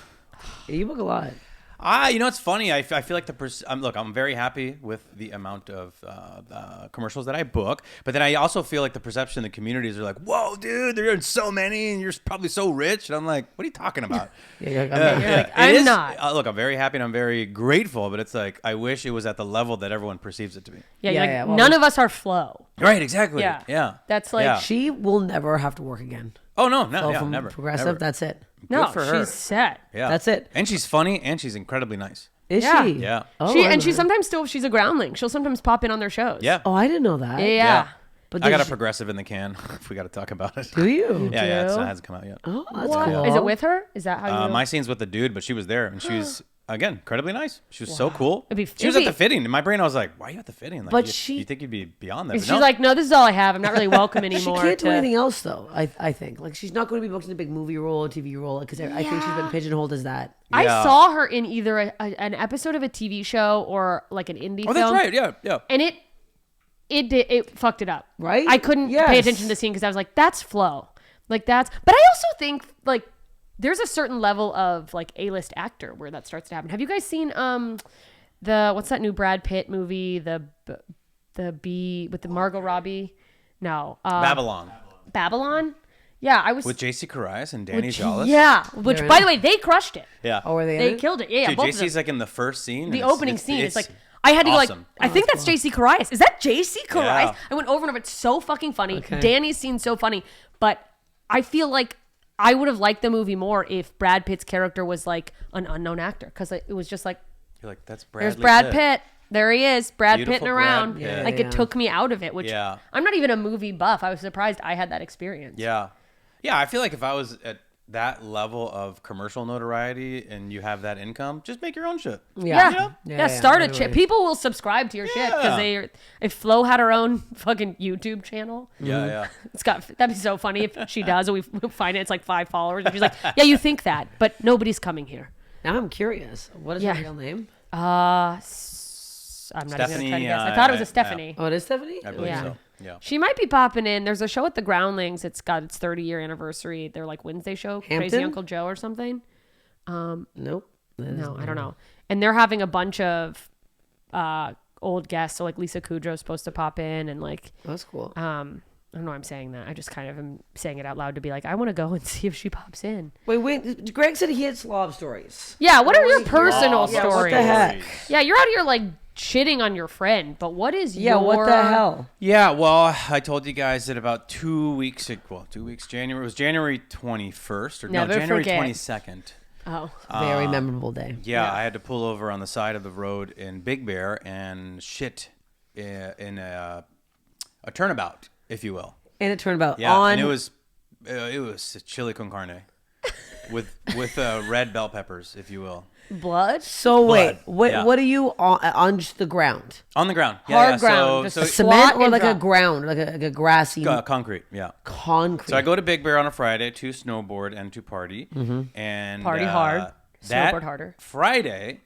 Yeah, you book a lot. It's funny. I feel like I'm very happy with the amount of commercials that I book, but then I also feel like the perception in the communities are like, "Whoa, dude, they're doing so many, and you're probably so rich." And I'm like, "What are you talking about?" Yeah, you're like, You're like, It I'm is- not. Look, I'm very happy and I'm very grateful, but it's like I wish it was at the level that everyone perceives it to be. Yeah, Yeah, you're like, yeah, well, none of us are Flo. Right? Exactly. Yeah. Yeah. That's like- Yeah. she will never have to work again. Oh no, So yeah, from never. progressive, never. that's it. No, Good for her. she's set. Yeah. That's it. And she's funny and she's incredibly nice. Is Yeah. she? Yeah. Oh, She I and she know. sometimes still she's a groundling. She'll sometimes pop in on their shows. Yeah. Oh, I didn't know that. Yeah. But I got did a she- progressive in the can if we got to talk about it. Do you? Yeah, it do? hasn't come out yet. Oh, that's What? cool. Is it with her? Is that how you? My scene's with the dude, but she was there, and she's again incredibly nice. She was so cool. It'd be- She was at it'd the be- fitting. In my brain, I was like, "Why are you at the fitting?" Like, But you think you'd be beyond that? She's but no. like, no, this is all I have. I'm not really welcome She anymore. can't do to- anything else though. I think like she's not going to be booked in a big movie role or TV role because I think she's been pigeonholed as that. I Yeah. saw her in either an episode of a TV show or like an indie "Oh, film. that's right. Yeah, yeah." And it fucked it up. Right? I couldn't pay attention to the scene because I was like, that's flow. Like but I also think like there's a certain level of like A-list actor where that starts to happen. Have you guys seen what's that new Brad Pitt movie? The Bee with the Margot Robbie? No. Babylon? Yeah, I was with JC Carrias and Danny Jollis. Yeah, which by the way, they crushed it. Yeah. Oh, were they? They killed it. Yeah, Dude, both JC's like in the first scene. the opening scene. It's like I had to awesome. go like I think that's JC Carrias. Is that JC Carrias? Yeah. I went over and over. It's so fucking funny. Okay. Danny's scene's so funny, but I feel like I would have liked the movie more if Brad Pitt's character was like an unknown actor because it was just like You're like, that's there's Bradley Brad Pitt. There he is, Brad Beautiful Pitting Brad around. Pitt. Like it took me out of it, which I'm not even a movie buff. I was surprised I had that experience. Yeah. Yeah, I feel like if I was at that level of commercial notoriety and you have that income, just make your own shit. Yeah. You know? Start a channel. People will subscribe to your shit because if Flo had her own fucking YouTube channel. Yeah. That'd be so funny if she does and we find it's like 5 followers and she's like, yeah, you think that, but nobody's coming here. Now I'm curious. What is her real name? I'm not Stephanie, even trying to guess. I thought it was a Stephanie. Oh, it is Stephanie? I believe so. Yeah. She might be popping in. There's a show at the Groundlings. It's got its 30-year anniversary. They're like Wednesday show. Hampton? Crazy Uncle Joe or something. Nope. No, I don't know. And they're having a bunch of old guests. So like Lisa Kudrow's supposed to pop in and like That's cool. I don't know why I'm saying that. I just kind of am saying it out loud to be like, I want to go and see if she pops in. Wait. Greg said he had slob stories. Yeah, what are your personal Yeah, stories? what the heck? Yeah, you're out here like shitting on your friend, but what is your... what the hell? Yeah, well, I told you guys that about 2 weeks ago, January, it was January 21st, or Never January forget. 22nd. Oh. Very memorable day. Yeah, I had to pull over on the side of the road in Big Bear and shit in a turnabout, if you will. And it turned out Yeah, on... and it was chili con carne with red bell peppers, if you will. Blood? So wait, Blood. what are you on the ground? On the ground. Hard ground. So Just Cement squat or and like drop. a ground, like a grassy concrete, yeah. concrete? So I go to Big Bear on a Friday to snowboard and to party. And Party hard, that snowboard harder. Friday,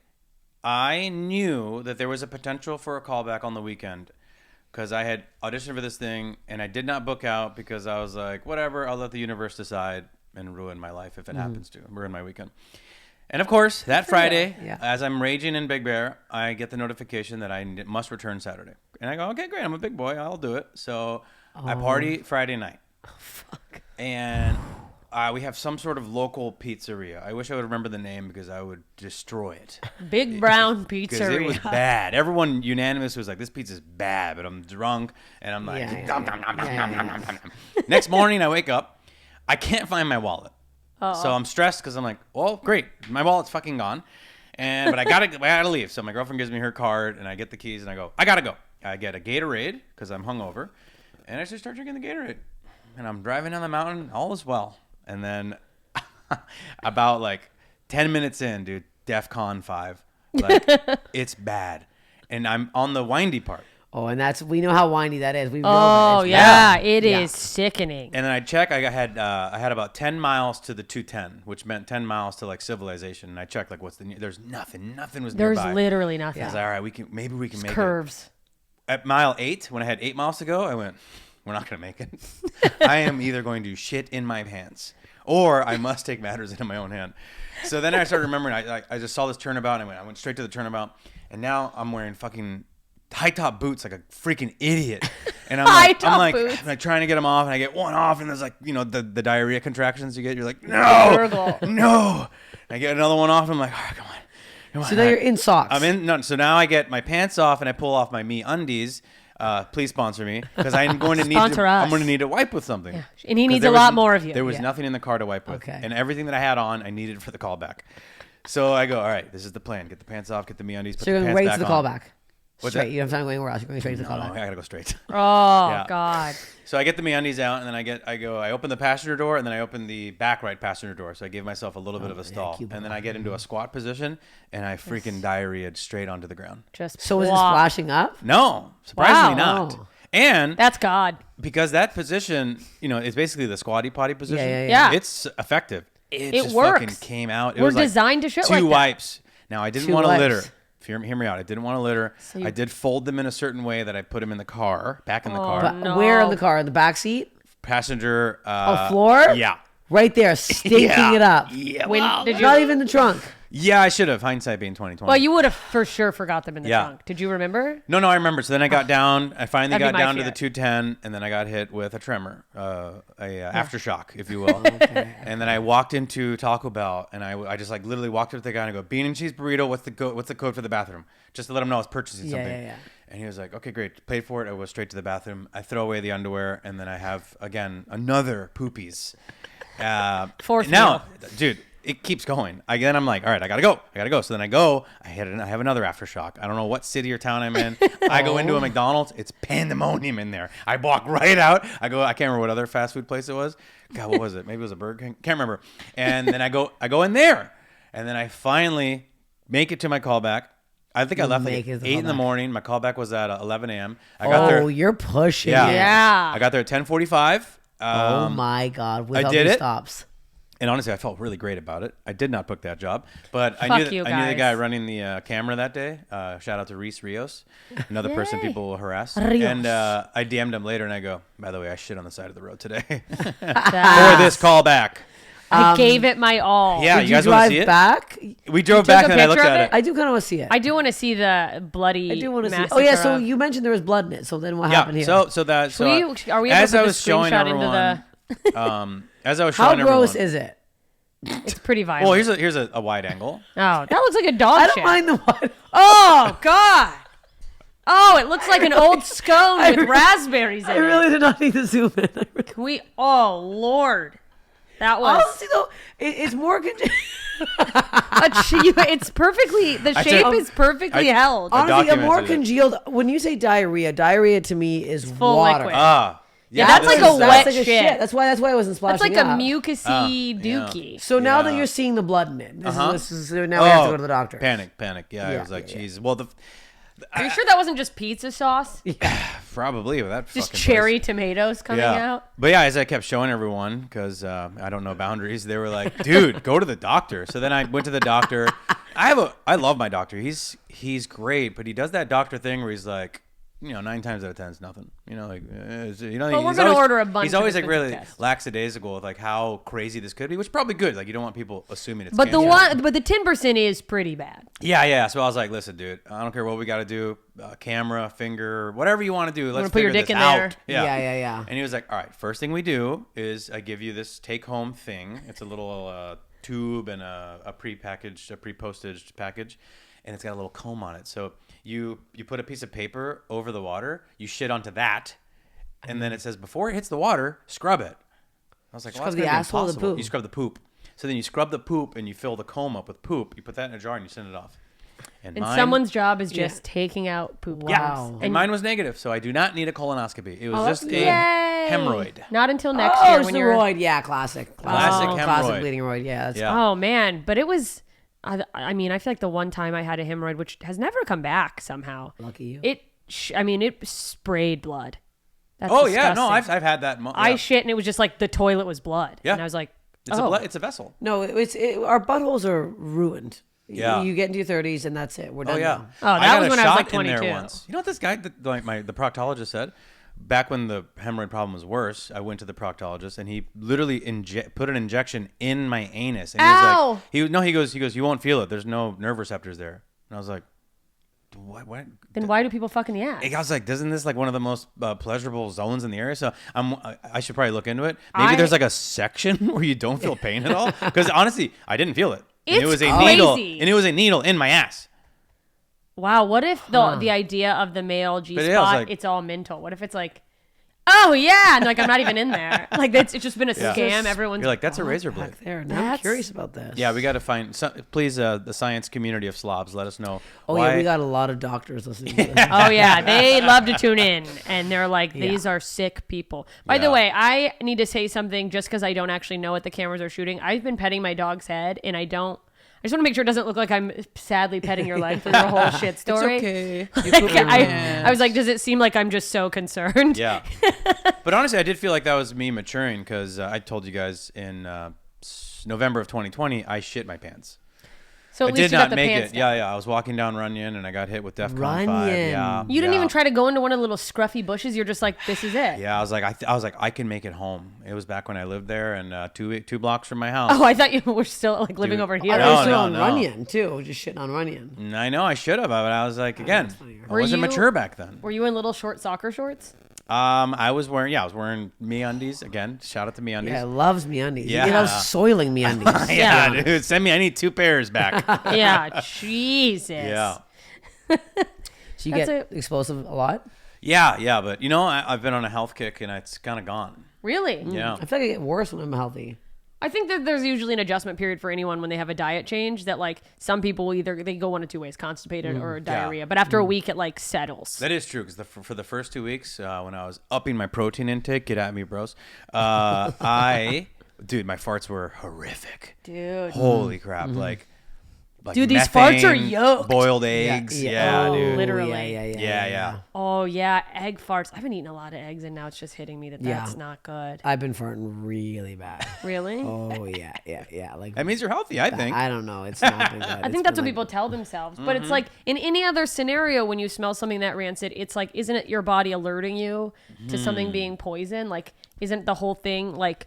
I knew that there was a potential for a callback on the weekend because I had auditioned for this thing and I did not book out because I was like, whatever, I'll let the universe decide and ruin my life if it happens to, ruin my weekend. And of course, that Friday, as I'm raging in Big Bear, I get the notification that I must return Saturday. And I go, okay, great, I'm a big boy, I'll do it. So I party Friday night. Oh, fuck. And we have some sort of local pizzeria. I wish I would remember the name because I would destroy it. Big Brown Because Pizzeria. it was bad. Everyone unanimous was like, this pizza's bad, but I'm drunk. And I'm like, Next morning, I wake up. I can't find my wallet. So I'm stressed because I'm like, well, great. My wallet's fucking gone. But I gotta leave. So my girlfriend gives me her card and I get the keys and I go, I gotta go. I get a Gatorade because I'm hungover. And I just start drinking the Gatorade. And I'm driving down the mountain. All is well. And then about like 10 minutes in, dude, DEFCON 5. Like, it's bad. And I'm on the windy part. Oh, and we know how windy that is. We've Oh, known yeah. It is sickening. And then I check. I had about 10 miles to the 210, which meant 10 miles to like civilization. And I checked like what's there's nothing. Nothing was There's nearby. literally nothing. I was like, all right, maybe we can make Curves. it. At mile 8, when I had 8 miles to go, I went, we're not gonna make it. I am either going to shit in my pants or I must take matters into my own hand. So then I started remembering. I just saw this turnabout and I went straight to the turnabout. And now I'm wearing fucking high top boots like a freaking idiot, and I'm like trying to get them off, and I get one off, and there's like the diarrhea contractions you get. You're like, no. And I get another one off, and I'm like, all right, come on. So now you're in socks. So now I get my pants off, and I pull off my Me Undies. Please sponsor me because I'm going to need to wipe with something. Yeah. And he needs a lot more of you. There was nothing in the car to wipe with, and everything that I had on, I needed for the callback. So I go, all right, this is the plan: get the pants off, get the Me Undies, put the pants back on. So you're going right to the callback. What's straight. that? You don't have to go anywhere else. You're going straight to the callback. No, I gotta go straight. Oh God. So I get the MeUndies out, and then I open the passenger door, and then I open the back right passenger door. So I give myself a little bit of a stall, and then I get into a squat position, and I freaking diarrheaed straight onto the ground. So was it splashing up? No, surprisingly not. Oh. And that's God. Because that position, is basically the squatty potty position. Yeah. It's effective. It just works. fucking came out. We're designed to shit like that. 2 wipes. Now I didn't want to litter. hear me out. I didn't want to litter. I did fold them in a certain way that I put them in the car, back in the car. But where in the car? In the back seat? Passenger. Floor? Yeah. Right there, stinking it up. Yeah. Did you? Not even the trunk. Yeah, I should have. Hindsight being 2020. Well, you would have for sure forgot them in the trunk. Did you remember? No, I remember. So then I got down. I finally got down to fear. the 210, and then I got hit with a tremor, aftershock, if you will. Okay. And then I walked into Taco Bell, and I just like literally walked up to the guy and I go, bean and cheese burrito. What's the code for the bathroom? Just to let him know I was purchasing something. Yeah. And he was like, okay, great. Paid for it. I go straight to the bathroom. I throw away the underwear, and then I have again another poopies. Fourth now, dude. It keeps going. Then I'm like, all right, I gotta go. So then I go. I have another aftershock. I don't know what city or town I'm in. I go into a McDonald's. It's pandemonium in there. I walk right out. I can't remember what other fast food place it was. God, what was it? Maybe it was a Burger King. Can't remember. And then I go in there, and then I finally make it to my callback. I think I left like 8 in the morning. My callback was at 11 a.m. I got there. Oh, you're pushing. Yeah. I got there at 10:45. Oh my God! Without I did it. Stops. And honestly, I felt really great about it. I did not book that job, but I knew the guy running the camera that day. Shout out to Reese Rios, another person people will harass. Rios. And I DM'd him later, and I go, by the way, I shit on the side of the road today for this callback. I gave it my all. Yeah, Did you guys want to see it? Back? We drove back, and I looked at it. I do kind of want to see it. I do want to see the bloody. I do want to see. Massacre. Oh yeah, so you mentioned there was blood in it. So then what happened here? Are we able to put the screenshot into the? As I was showing how gross everyone, is it? It's pretty violent. Well, here's a wide angle. Oh, that looks like a dog I shit. don't mind the one. Oh God. Oh, it looks like an old scone with raspberries in it. I really did not need to zoom in. Can we? Oh Lord, that was. Honestly though, it's more. It's perfectly. The shape is perfectly held. Honestly, a more congealed. When you say diarrhea to me is full water. liquid. Yeah, that's like a wet shit. That's why I wasn't splashing. That's like a mucukey dookie. So now that you're seeing the blood in it, this is now we have to go to the doctor. Panic. Yeah, I was like, geez. Well, are you sure that wasn't just pizza sauce? Yeah, probably. That just cherry tomatoes coming out. But yeah, as I kept showing everyone, because I don't know boundaries, they were like, "Dude, go to the doctor." So then I went to the doctor. I love my doctor. He's great, but he does that doctor thing where he's like, 9 times out of 10 is nothing. Well, we're gonna order a bunch. He's always like really tests. lackadaisical with like how crazy this could be, which is probably good. Like you don't want people assuming it's. But cancer. the 10% is pretty bad. Yeah. So I was like, listen, dude, I don't care what we got to do, camera, finger, whatever you want to do. Let's put your dick in there. Yeah. And he was like, all right, first thing we do is I give you this take-home thing. It's a little tube and a pre-postage package, and it's got a little comb on it. So you put a piece of paper over the water, you shit onto that, and then it says before it hits the water, scrub it. I was like, scrub the asshole or the poop? You scrub the poop. So then you scrub the poop and you fill the comb up with poop. You put that in a jar and you send it off. And someone's job is just taking out poop. Wow. And mine was negative, so I do not need a colonoscopy. It was just a hemorrhoid. Not until next year when you're... Yeah, classic hemorrhoid. Classic bleeding hemorrhoid. Yeah. Oh, man. But it was... I mean, I feel like the one time I had a hemorrhoid, which has never come back somehow. Lucky you. It sprayed blood. That's disgusting. Yeah, no, I've had that. I shit, and it was just like the toilet was blood. Yeah. And I was like, it's a vessel. No, our buttholes are ruined. Yeah. You get into your 30s and that's it. We're done. Oh, yeah. Now. Oh, that was when I was like 22. Once. You know what this guy, the proctologist said? Back when the hemorrhoid problem was worse, I went to the proctologist and he literally put an injection in my anus. And Ow! He goes, you won't feel it. There's no nerve receptors there. And I was like, what? Then why do people fuck in the ass? I was like, isn't this like one of the most pleasurable zones in the area? So I should probably look into it. Maybe there's like a section where you don't feel pain at all. Because honestly, I didn't feel it. It was a needle, and it was a needle in my ass. Wow, what if the idea of the male G-spot, it's all mental? What if it's like, oh yeah, and like I'm not even in there. Like it's just been a scam. You're like, that's a razor blade. There. Now I'm curious about this. Yeah, we got to find. Please, the science community of slobs, let us know. Yeah, we got a lot of doctors listening to this. Oh yeah, they love to tune in, and they're like, these are sick people. By the way, I need to say something just because I don't actually know what the cameras are shooting. I've been petting my dog's head, and I just want to make sure it doesn't look like I'm sadly petting your leg through the whole shit story. It's okay. I was like, does it seem like I'm just so concerned? Yeah. But honestly, I did feel like that was me maturing because I told you guys in November of 2020, I shit my pants. So I at least did you not got the make pants it. down. Yeah. I was walking down Runyon and I got hit with DEFCON 5. Runyon. Yeah. You didn't yeah. even try to go into one of the little scruffy bushes. You're just like, this is it. Yeah, I was like, I can make it home. It was back when I lived there, and two blocks from my house. Oh, I thought you were still like living Dude. over I here. was still no, on no. Runyon too, just shitting on Runyon. I know I should have, but I was like, again, I Were wasn't you- mature back then. Were you in little short soccer shorts? I was wearing MeUndies again. Shout out to MeUndies. Yeah, loves MeUndies. Yeah. He loves soiling MeUndies. yeah, Yeah. dude, send me. I need 2 pairs back. Yeah, Jesus. yeah, So you That's get explosive a lot. yeah. But you know, I've been on a health kick, and it's kind of gone. Really? Yeah. I feel like I get worse when I'm healthy. I think that there's usually an adjustment period for anyone when they have a diet change that like some people they go one of two ways, constipated or diarrhea. But after a week, it like settles. That is true because for the first 2 weeks when I was upping my protein intake, get at me, bros. Dude, my farts were horrific. Dude. Holy crap! Like Dude, these farts are methane, yoked. Boiled eggs. Yeah, Oh, dude. Literally. Yeah. Oh yeah, egg farts. I've been eating a lot of eggs and now it's just hitting me that Yeah. that's not good. I've been farting really bad. Really? Oh yeah. Like That means you're healthy, I think. I don't know. It's not been good. I think that's what people tell themselves. But it's like in any other scenario when you smell something that rancid, it's like, isn't it your body alerting you to something being poison? Like, isn't the whole thing like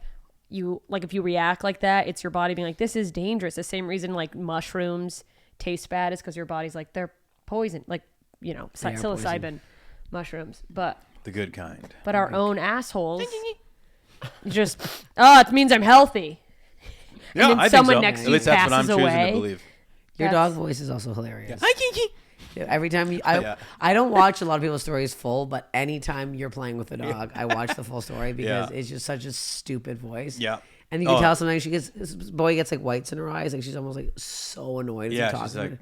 if you react like that, it's your body being like, this is dangerous. The same reason like mushrooms taste bad is because your body's like, they're poison. Like, you know, They are psilocybin poison. mushrooms. But The good kind. our own assholes just, it means I'm healthy. Yeah, then I think someone so. next to At you least that's what I'm passes choosing away. to believe. Your That's- dog voice is also hilarious. Hi, Yeah, every time Yeah. I don't watch a lot of people's stories full, but anytime you're playing with the dog, I watch the full story because Yeah. it's just such a stupid voice. Yeah. And you can Oh. tell sometimes this boy gets like whites in her eyes, like she's almost like so annoyed as Yeah, you're talking she's to like, her.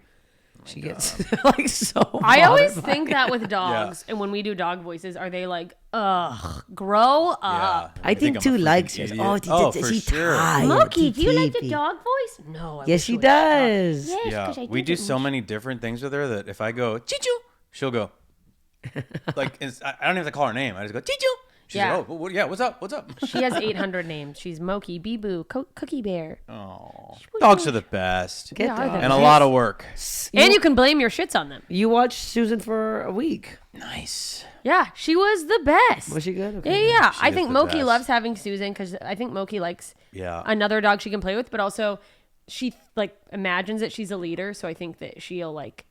She gets like so. I always bothered by think that with dogs, and when we do dog voices, are they like, ugh, grow up? I think I'm a two freaking likes it. idiot. Oh, for she sure. tired. Moki, do you like the Pee-pee. dog voice? No. I Yes, wish she you would stop. does. Yes, Yeah, 'cause I we did do it so when many different things with her that if I go Chichu, she'll go. Like I don't even have to call her name. I just go Chichu. She's Yeah. like, yeah, what's up? What's up? She has 800 names. She's Moki, Bee-Boo, Cookie Bear. Oh, dogs are the best, Get They are dog. the and a lot of work. And you can blame your shits on them. You watched Susan for a week. Nice. Yeah, she was the best. Was she good? Yeah, Okay. yeah. She I is think the Moki best. loves having Susan because I think Moki likes Yeah. another dog she can play with, but also she like imagines that she's a leader. So I think that she'll like,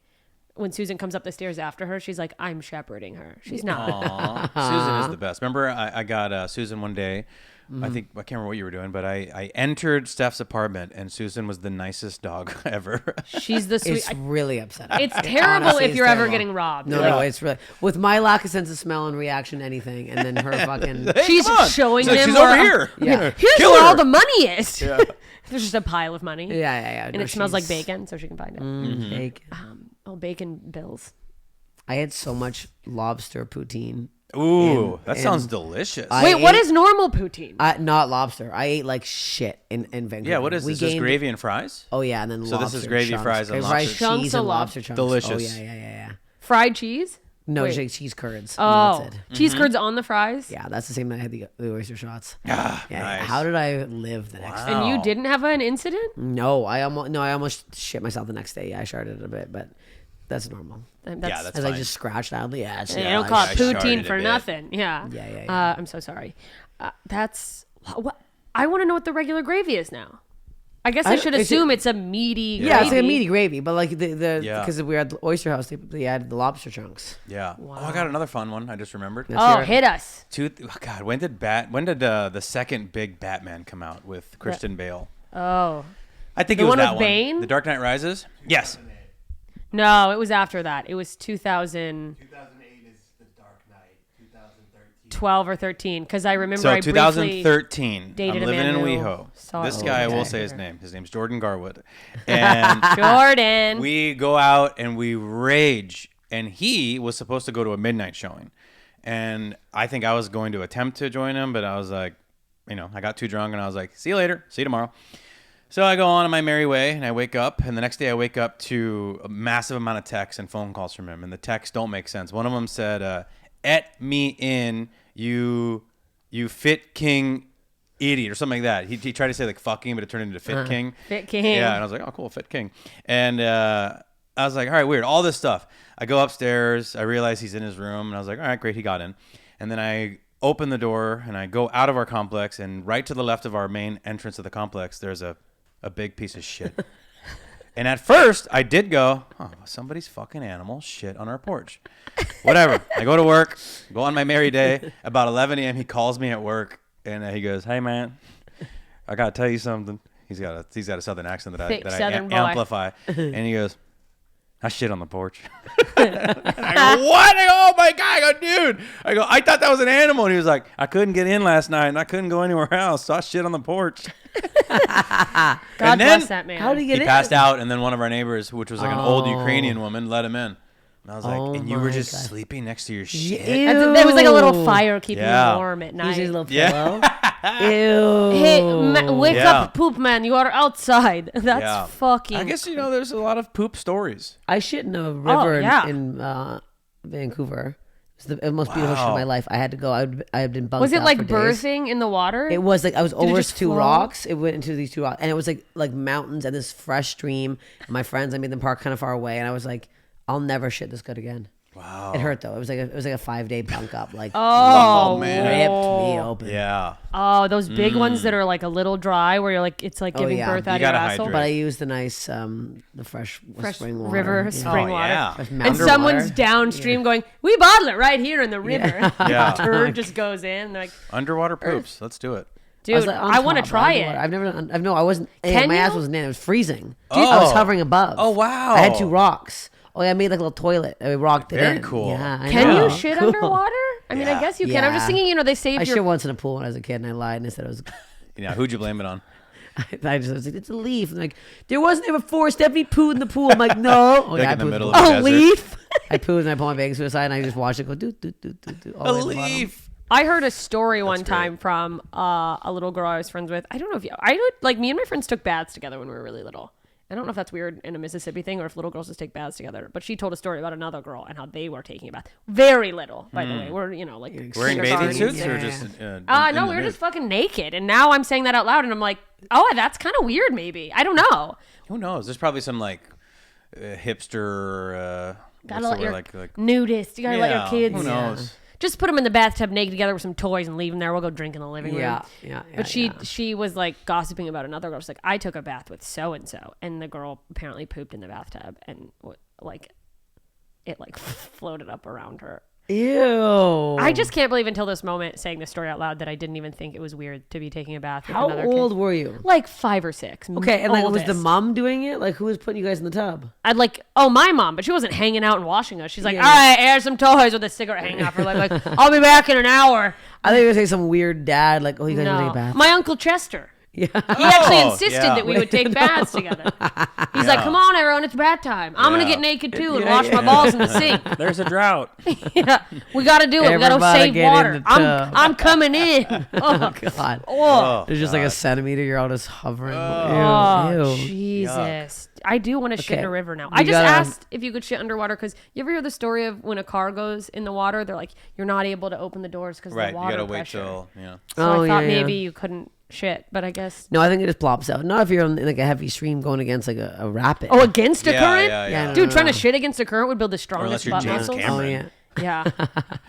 when Susan comes up the stairs after her, she's like, I'm shepherding her. She's not. Aw, Susan is the best. Remember, I got Susan one day. I can't remember what you were doing, but I entered Steph's apartment, and Susan was the nicest dog ever. She's the sweet. It's really upsetting. It's terrible Honestly, if it's you're ever terrible. getting robbed. No, Like, no, it's really with my lack of sense of smell and reaction to anything, and then her fucking. Hey, she's come on. showing She's like, them she's where over here. Yeah. Here's Kill where her. all the money is. There's just a pile of money. Yeah. And No, it smells like she's- bacon, so she can find it. Bacon. Bacon bills. I had so much lobster poutine. Ooh, that And sounds delicious. Wait, what is normal poutine? Not lobster. I ate like shit in Vancouver. yeah, what is We this? Just gained- gravy and fries? Oh yeah, and then So this is lobster gravy, chunks. fries, and Gravy, lobster fries, chunks cheese of and lob- lobster chunks. Delicious. Oh yeah. Fried cheese? No, Wait. just like cheese curds. Oh, That's it. cheese curds on the fries? Yeah, that's the same night I had the oyster shots. Ah, Yeah. nice. How did I live the next day? And you Wow. didn't have an incident? No, I almost shit myself the next day. Yeah, I sharted a bit, but that's normal. That's, that's As fine. I just scratched out. Yeah, they don't call it I sharted poutine a for bit. nothing. Yeah. Yeah. I'm so sorry. That's what I want to know what the regular gravy is now. I guess I should it's assume it's a meaty Yeah, it's like a gravy. meaty gravy, but like the Yeah. because we were at the oyster house, they added the lobster chunks. Yeah. Oh, I got another fun one. I just remembered. Oh, hear it. hit us. God, when did the second big Batman come out with Christian Bale? Oh. I think The it was one that with Bane? The Dark Knight Rises. Yes. No, it was after that. It was 2012 2008 is The Dark Knight. 2013. or 13 because I remember So I briefly 2013. dated I'm a living man in who WeHo. saw This it. guy, I Okay. will say his name. His name's Jordan Garwood. And Jordan. we go out and we rage. And he was supposed to go to a midnight showing. And I think I was going to attempt to join him, but I was like, I got too drunk and I was like, see you later. See you tomorrow. So I go on my merry way and I wake up. And the next day I wake up to a massive amount of texts and phone calls from him. And the texts don't make sense. One of them said, "Et me in, you fit king idiot or something like that. He tried to say like fucking, but it turned into fit king. Fit king. Yeah, and I was like, oh, cool, fit king. And I was like, all right, weird. All this stuff. I go upstairs. I realize he's in his room, and I was like, all right, great, he got in. And then I open the door, and I go out of our complex, and right to the left of our main entrance of the complex, there's a big piece of shit. And at first, I did go, oh, somebody's fucking animal shit on our porch. Whatever. I go to work, go on my merry day. About 11 a.m., he calls me at work, and he goes, hey, man, I got to tell you something. He's got a southern accent that I amplify. And he goes, I shit on the porch. I go, what? I go, oh, my God. I go, dude. I go, I thought that was an animal. And he was like, I couldn't get in last night, and I couldn't go anywhere else, so I shit on the porch. God bless that man. How did he get in? He passed out, and then one of our neighbors, which was like an old Ukrainian woman, let him in. And I was like, and you were just sleeping next to your shit? There was like a little fire keeping you warm at night. Usually a little pillow. Ew. Hey, wake up, poop man. You are outside. That's fucking... I guess, there's a lot of poop stories. I shit in a river in Vancouver. It's the most beautiful shit of my life. I had to go. I had been bunked. Was it out like for birthing days. in the water? It was like I was over just 2 flow? rocks. It went into these 2 rocks, and it was like mountains and this fresh stream. And my friends, I made them park kind of far away, and I was like, I'll never shit this good again. Wow. It hurt though. It was like a 5-day bunk up. Like man, ripped me open. Yeah. Oh, those big ones that are like a little dry, where you're like it's like giving birth out of your asshole. But I used the nice the fresh spring water. River spring water. Yeah. And someone's downstream going, we bottle it right here in the river. Yeah. Turd just goes in. They're like, underwater poops. Let's do it. dude, I want to try it. I've never done. No, I wasn't. My ass wasn't in. It was freezing. Oh. I was hovering above. Oh, wow. I had 2 rocks. Oh, yeah, I made like a little toilet. I rocked it in. Very cool. Yeah, I Can know. you shit underwater? I mean, I guess you can. I'm just thinking, they saved I your... shit once in a pool when I was a kid, and I lied and I said it was... Who'd you blame it on? I was like, it's a leaf. And like, there wasn't ever before. Stephanie pooed in the pool. I'm like, no. Like in the middle of a the desert. leaf? I pooed and I pulled my bathing suit aside, and I just watched it go do, do, do, do, do. A leaf. I heard a story one time from a little girl I was friends with. I don't know if me and my friends took baths together when we were really little. I don't know if that's weird in a Mississippi thing or if little girls just take baths together. But she told a story about another girl and how they were taking a bath. Very little, by the way. We're, like... Wearing bathing suits or just... no, we were just fucking naked. And now I'm saying that out loud and I'm like, oh, that's kind of weird maybe. I don't know. Who knows? There's probably some like hipster... gotta let your nudist. You gotta let your kids... Who knows? Just put them in the bathtub naked together with some toys and leave them there. We'll go drink in the living room. Yeah. But she was like gossiping about another girl. She's like, I took a bath with so and so, and the girl apparently pooped in the bathtub, and it floated up around her. Ew. I just can't believe until this moment saying this story out loud that I didn't even think it was weird to be taking a bath with another kid. How old were you? Like 5 or 6. Okay, and was the oldest. mom doing it? Like, who was putting you guys in the tub? I'd my mom, but she wasn't hanging out and washing us. She's like, all right, here's some toys with a cigarette hanging off her leg. Like, I'll be back in an hour. I think you were going to say some weird dad, like, oh, you guys want to take a bath? My Uncle Chester. Yeah. He actually insisted that we would take baths together. He's like, come on, everyone, it's bath time. I'm going to get naked, too, and wash my balls in the sink. There's a drought. Yeah, we got to do it. We got to save water. I'm coming in. Oh, God. Oh, There's just like a centimeter. You're all just hovering. oh Ew. Jesus. Yuck. I do want to shit in a river now. I just gotta- asked if you could shit underwater because you ever hear the story of when a car goes in the water, they're like, you're not able to open the doors because of Right. the You water gotta wait pressure. till, So I thought maybe you couldn't shit, but I guess... No, I think it just plops out. Not if you're in like a heavy stream going against like a rapid. Oh, against a current? Yeah. Dude, trying to shit against a current would build the unless strongest you're butt James muscles. Cameron. Yeah.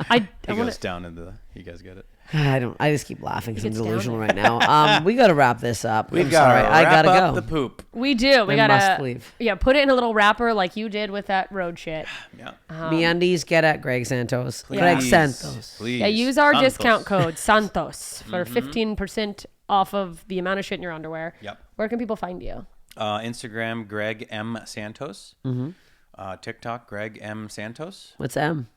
I He want goes to... down into the... You guys get it? I just keep laughing because I'm gets down delusional there. right now. We got to wrap this up. We've I'm got sorry. to I wrap gotta up go. the poop. We do. We I gotta... must leave. Yeah, put it in a little wrapper like you did with that road shit. Yeah. MeUndies, get at Greg Santos. Please. Greg Santos. Please. Yeah, use our Santos. discount code Santos for 15% off of the amount of shit in your underwear. Yep. Where can people find you? Instagram, Greg M. Santos. TikTok, Greg M. Santos. What's M?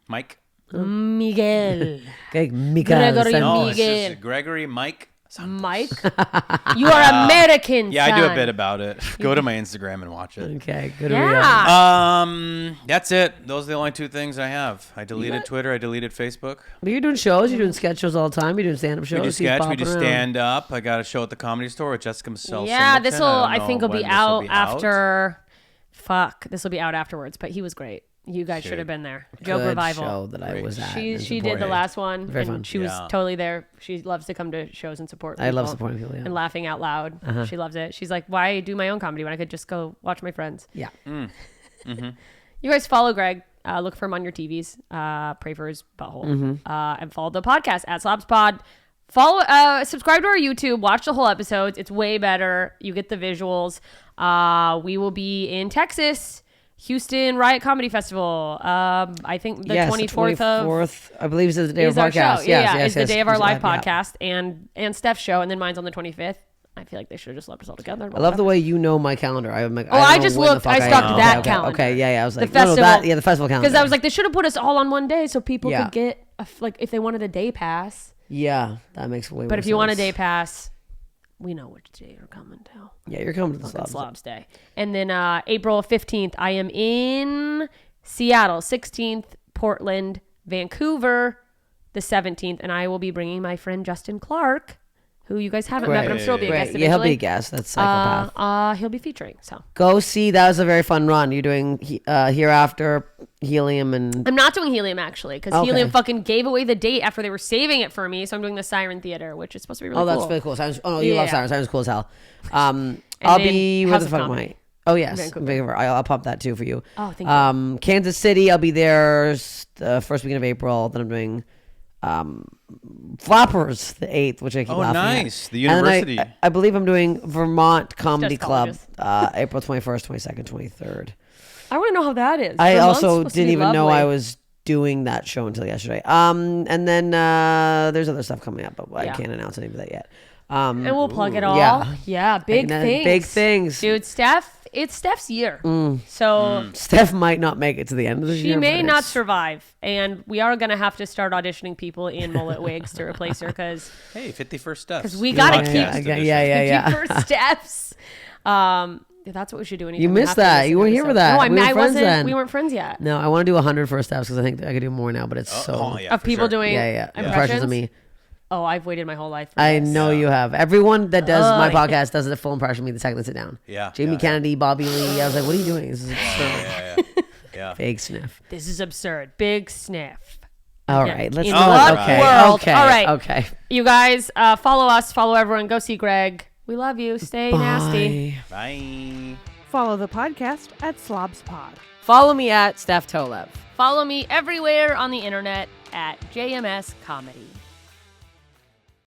Mike. Miguel. Greg Miguel Gregory Santos. No, it's Miguel. just Gregory Mike Santos. Mike. You are American. Yeah, I do a son. bit about it. Go to my Instagram and watch it. Okay, good. Yeah. That's it. Those are the only 2 things I have. I deleted Twitter. I deleted Facebook. But you're doing shows. You're doing sketch shows all the time. You're doing stand-up shows. We do He's sketch. We do popping around. stand up. I got a show at the Comedy Store with Jessica Michelle. Yeah, Singleton. this will, I don't think, know will be when out this will be out. after. Fuck, this will be out afterwards, but he was great. You guys should have been there. Joke Good Revival. show that I was at. and She did the supported. last one, Very and fun. she was totally there. She loves to come to shows and support people. I love supporting people. Yeah. And laughing out loud. She loves it. She's like, why do my own comedy when I could just go watch my friends? Yeah. You guys follow Greg. Look for him on your TVs. Pray for his butthole. And follow the podcast at SlobsPod. Subscribe to our YouTube. Watch the whole episodes. It's way better. You get the visuals. We will be in Texas. Houston Riot Comedy Festival. I think the 24th of I believe is the day of is our our show. podcast. It's the day of our live Yeah. podcast and Steph's show, and then mine's on the 25th. I feel like they should have just left us all together. I love the way you know my calendar. I'm like, I don't just know when the looked. fuck I stalked am. that Okay, calendar. Okay, yeah. I was like, the festival. the festival calendar. Because I was like, they should have put us all on one day so people Yeah. could get like if they wanted a day pass. yeah, that makes way more sense. But if you want a day pass, we know which day you're coming to. yeah, you're coming to the Fucking Slobs. Slobs Day. And then April 15th, I am in Seattle. 16th, Portland, Vancouver, the 17th, and I will be bringing my friend Justin Clark, who you guys haven't met, but I'm sure will be a guest Great. Yeah, he'll be a eventually. guest. That's psychopath. He'll be featuring. So Go see. That was a very fun run. You're doing Hereafter, Helium, and I'm not doing Helium actually because Okay. Helium fucking gave away the date after they were saving it for me. So I'm doing the Siren Theater, which is supposed to be really cool. that's really cool. You love Yeah. Sirens. Sirens cool as hell. I'll then be where House the of fuck am Comedy. I? Oh yes, Vancouver. Vancouver. I'll pop that too for you. Oh, thank you. Kansas City. I'll be there the first weekend of April. Then I'm doing Flappers the 8th, which I keep laughing at. Nice. The And then university. I believe I'm doing Vermont Comedy Just Club colleges. April 21st, 22nd, 23rd. I want to know how that is. I Vermont's also supposed to didn't be even know lovely. I was doing that show until yesterday. And then there's other stuff coming up, but I Yeah. can't announce any of that yet. And we'll plug it all. yeah. Yeah, big things. Big things. Dude, it's Steph's year. So Steph might not make it to the end of the year. she may but not it's- survive. And we are going to have to start auditioning people in mullet wigs to replace her because Hey, 51st steps. we gotta Podcast keep- edition. Yeah. keep her steps. That's what we should do. anytime You we missed have to that. miss You an weren't here for episode. that. No, I We mean, were I friends wasn't. then. We weren't friends yet. No, I want to do 100 first steps because I think I could do more now, but it's so. Oh, yeah, Of for people sure. doing Yeah. Impressions impressions of me. Oh, I've waited my whole life for I this. know you have. Everyone that does my yeah. podcast does a full impression of me the second they sit down. Yeah, Jamie yeah. Kennedy, Bobby Lee. I was like, what are you doing? This is absurd. Yeah. Fake sniff. This is absurd. Big sniff. All Yeah. right, let's In do what it. Okay. world? Okay. All right. Okay. You guys, follow us. Follow everyone. Go see Greg. We love you. Stay nasty. Bye. Bye. Follow the podcast at SlobsPod. Follow me at Steph Tolev. Follow me everywhere on the internet at JMS Comedy.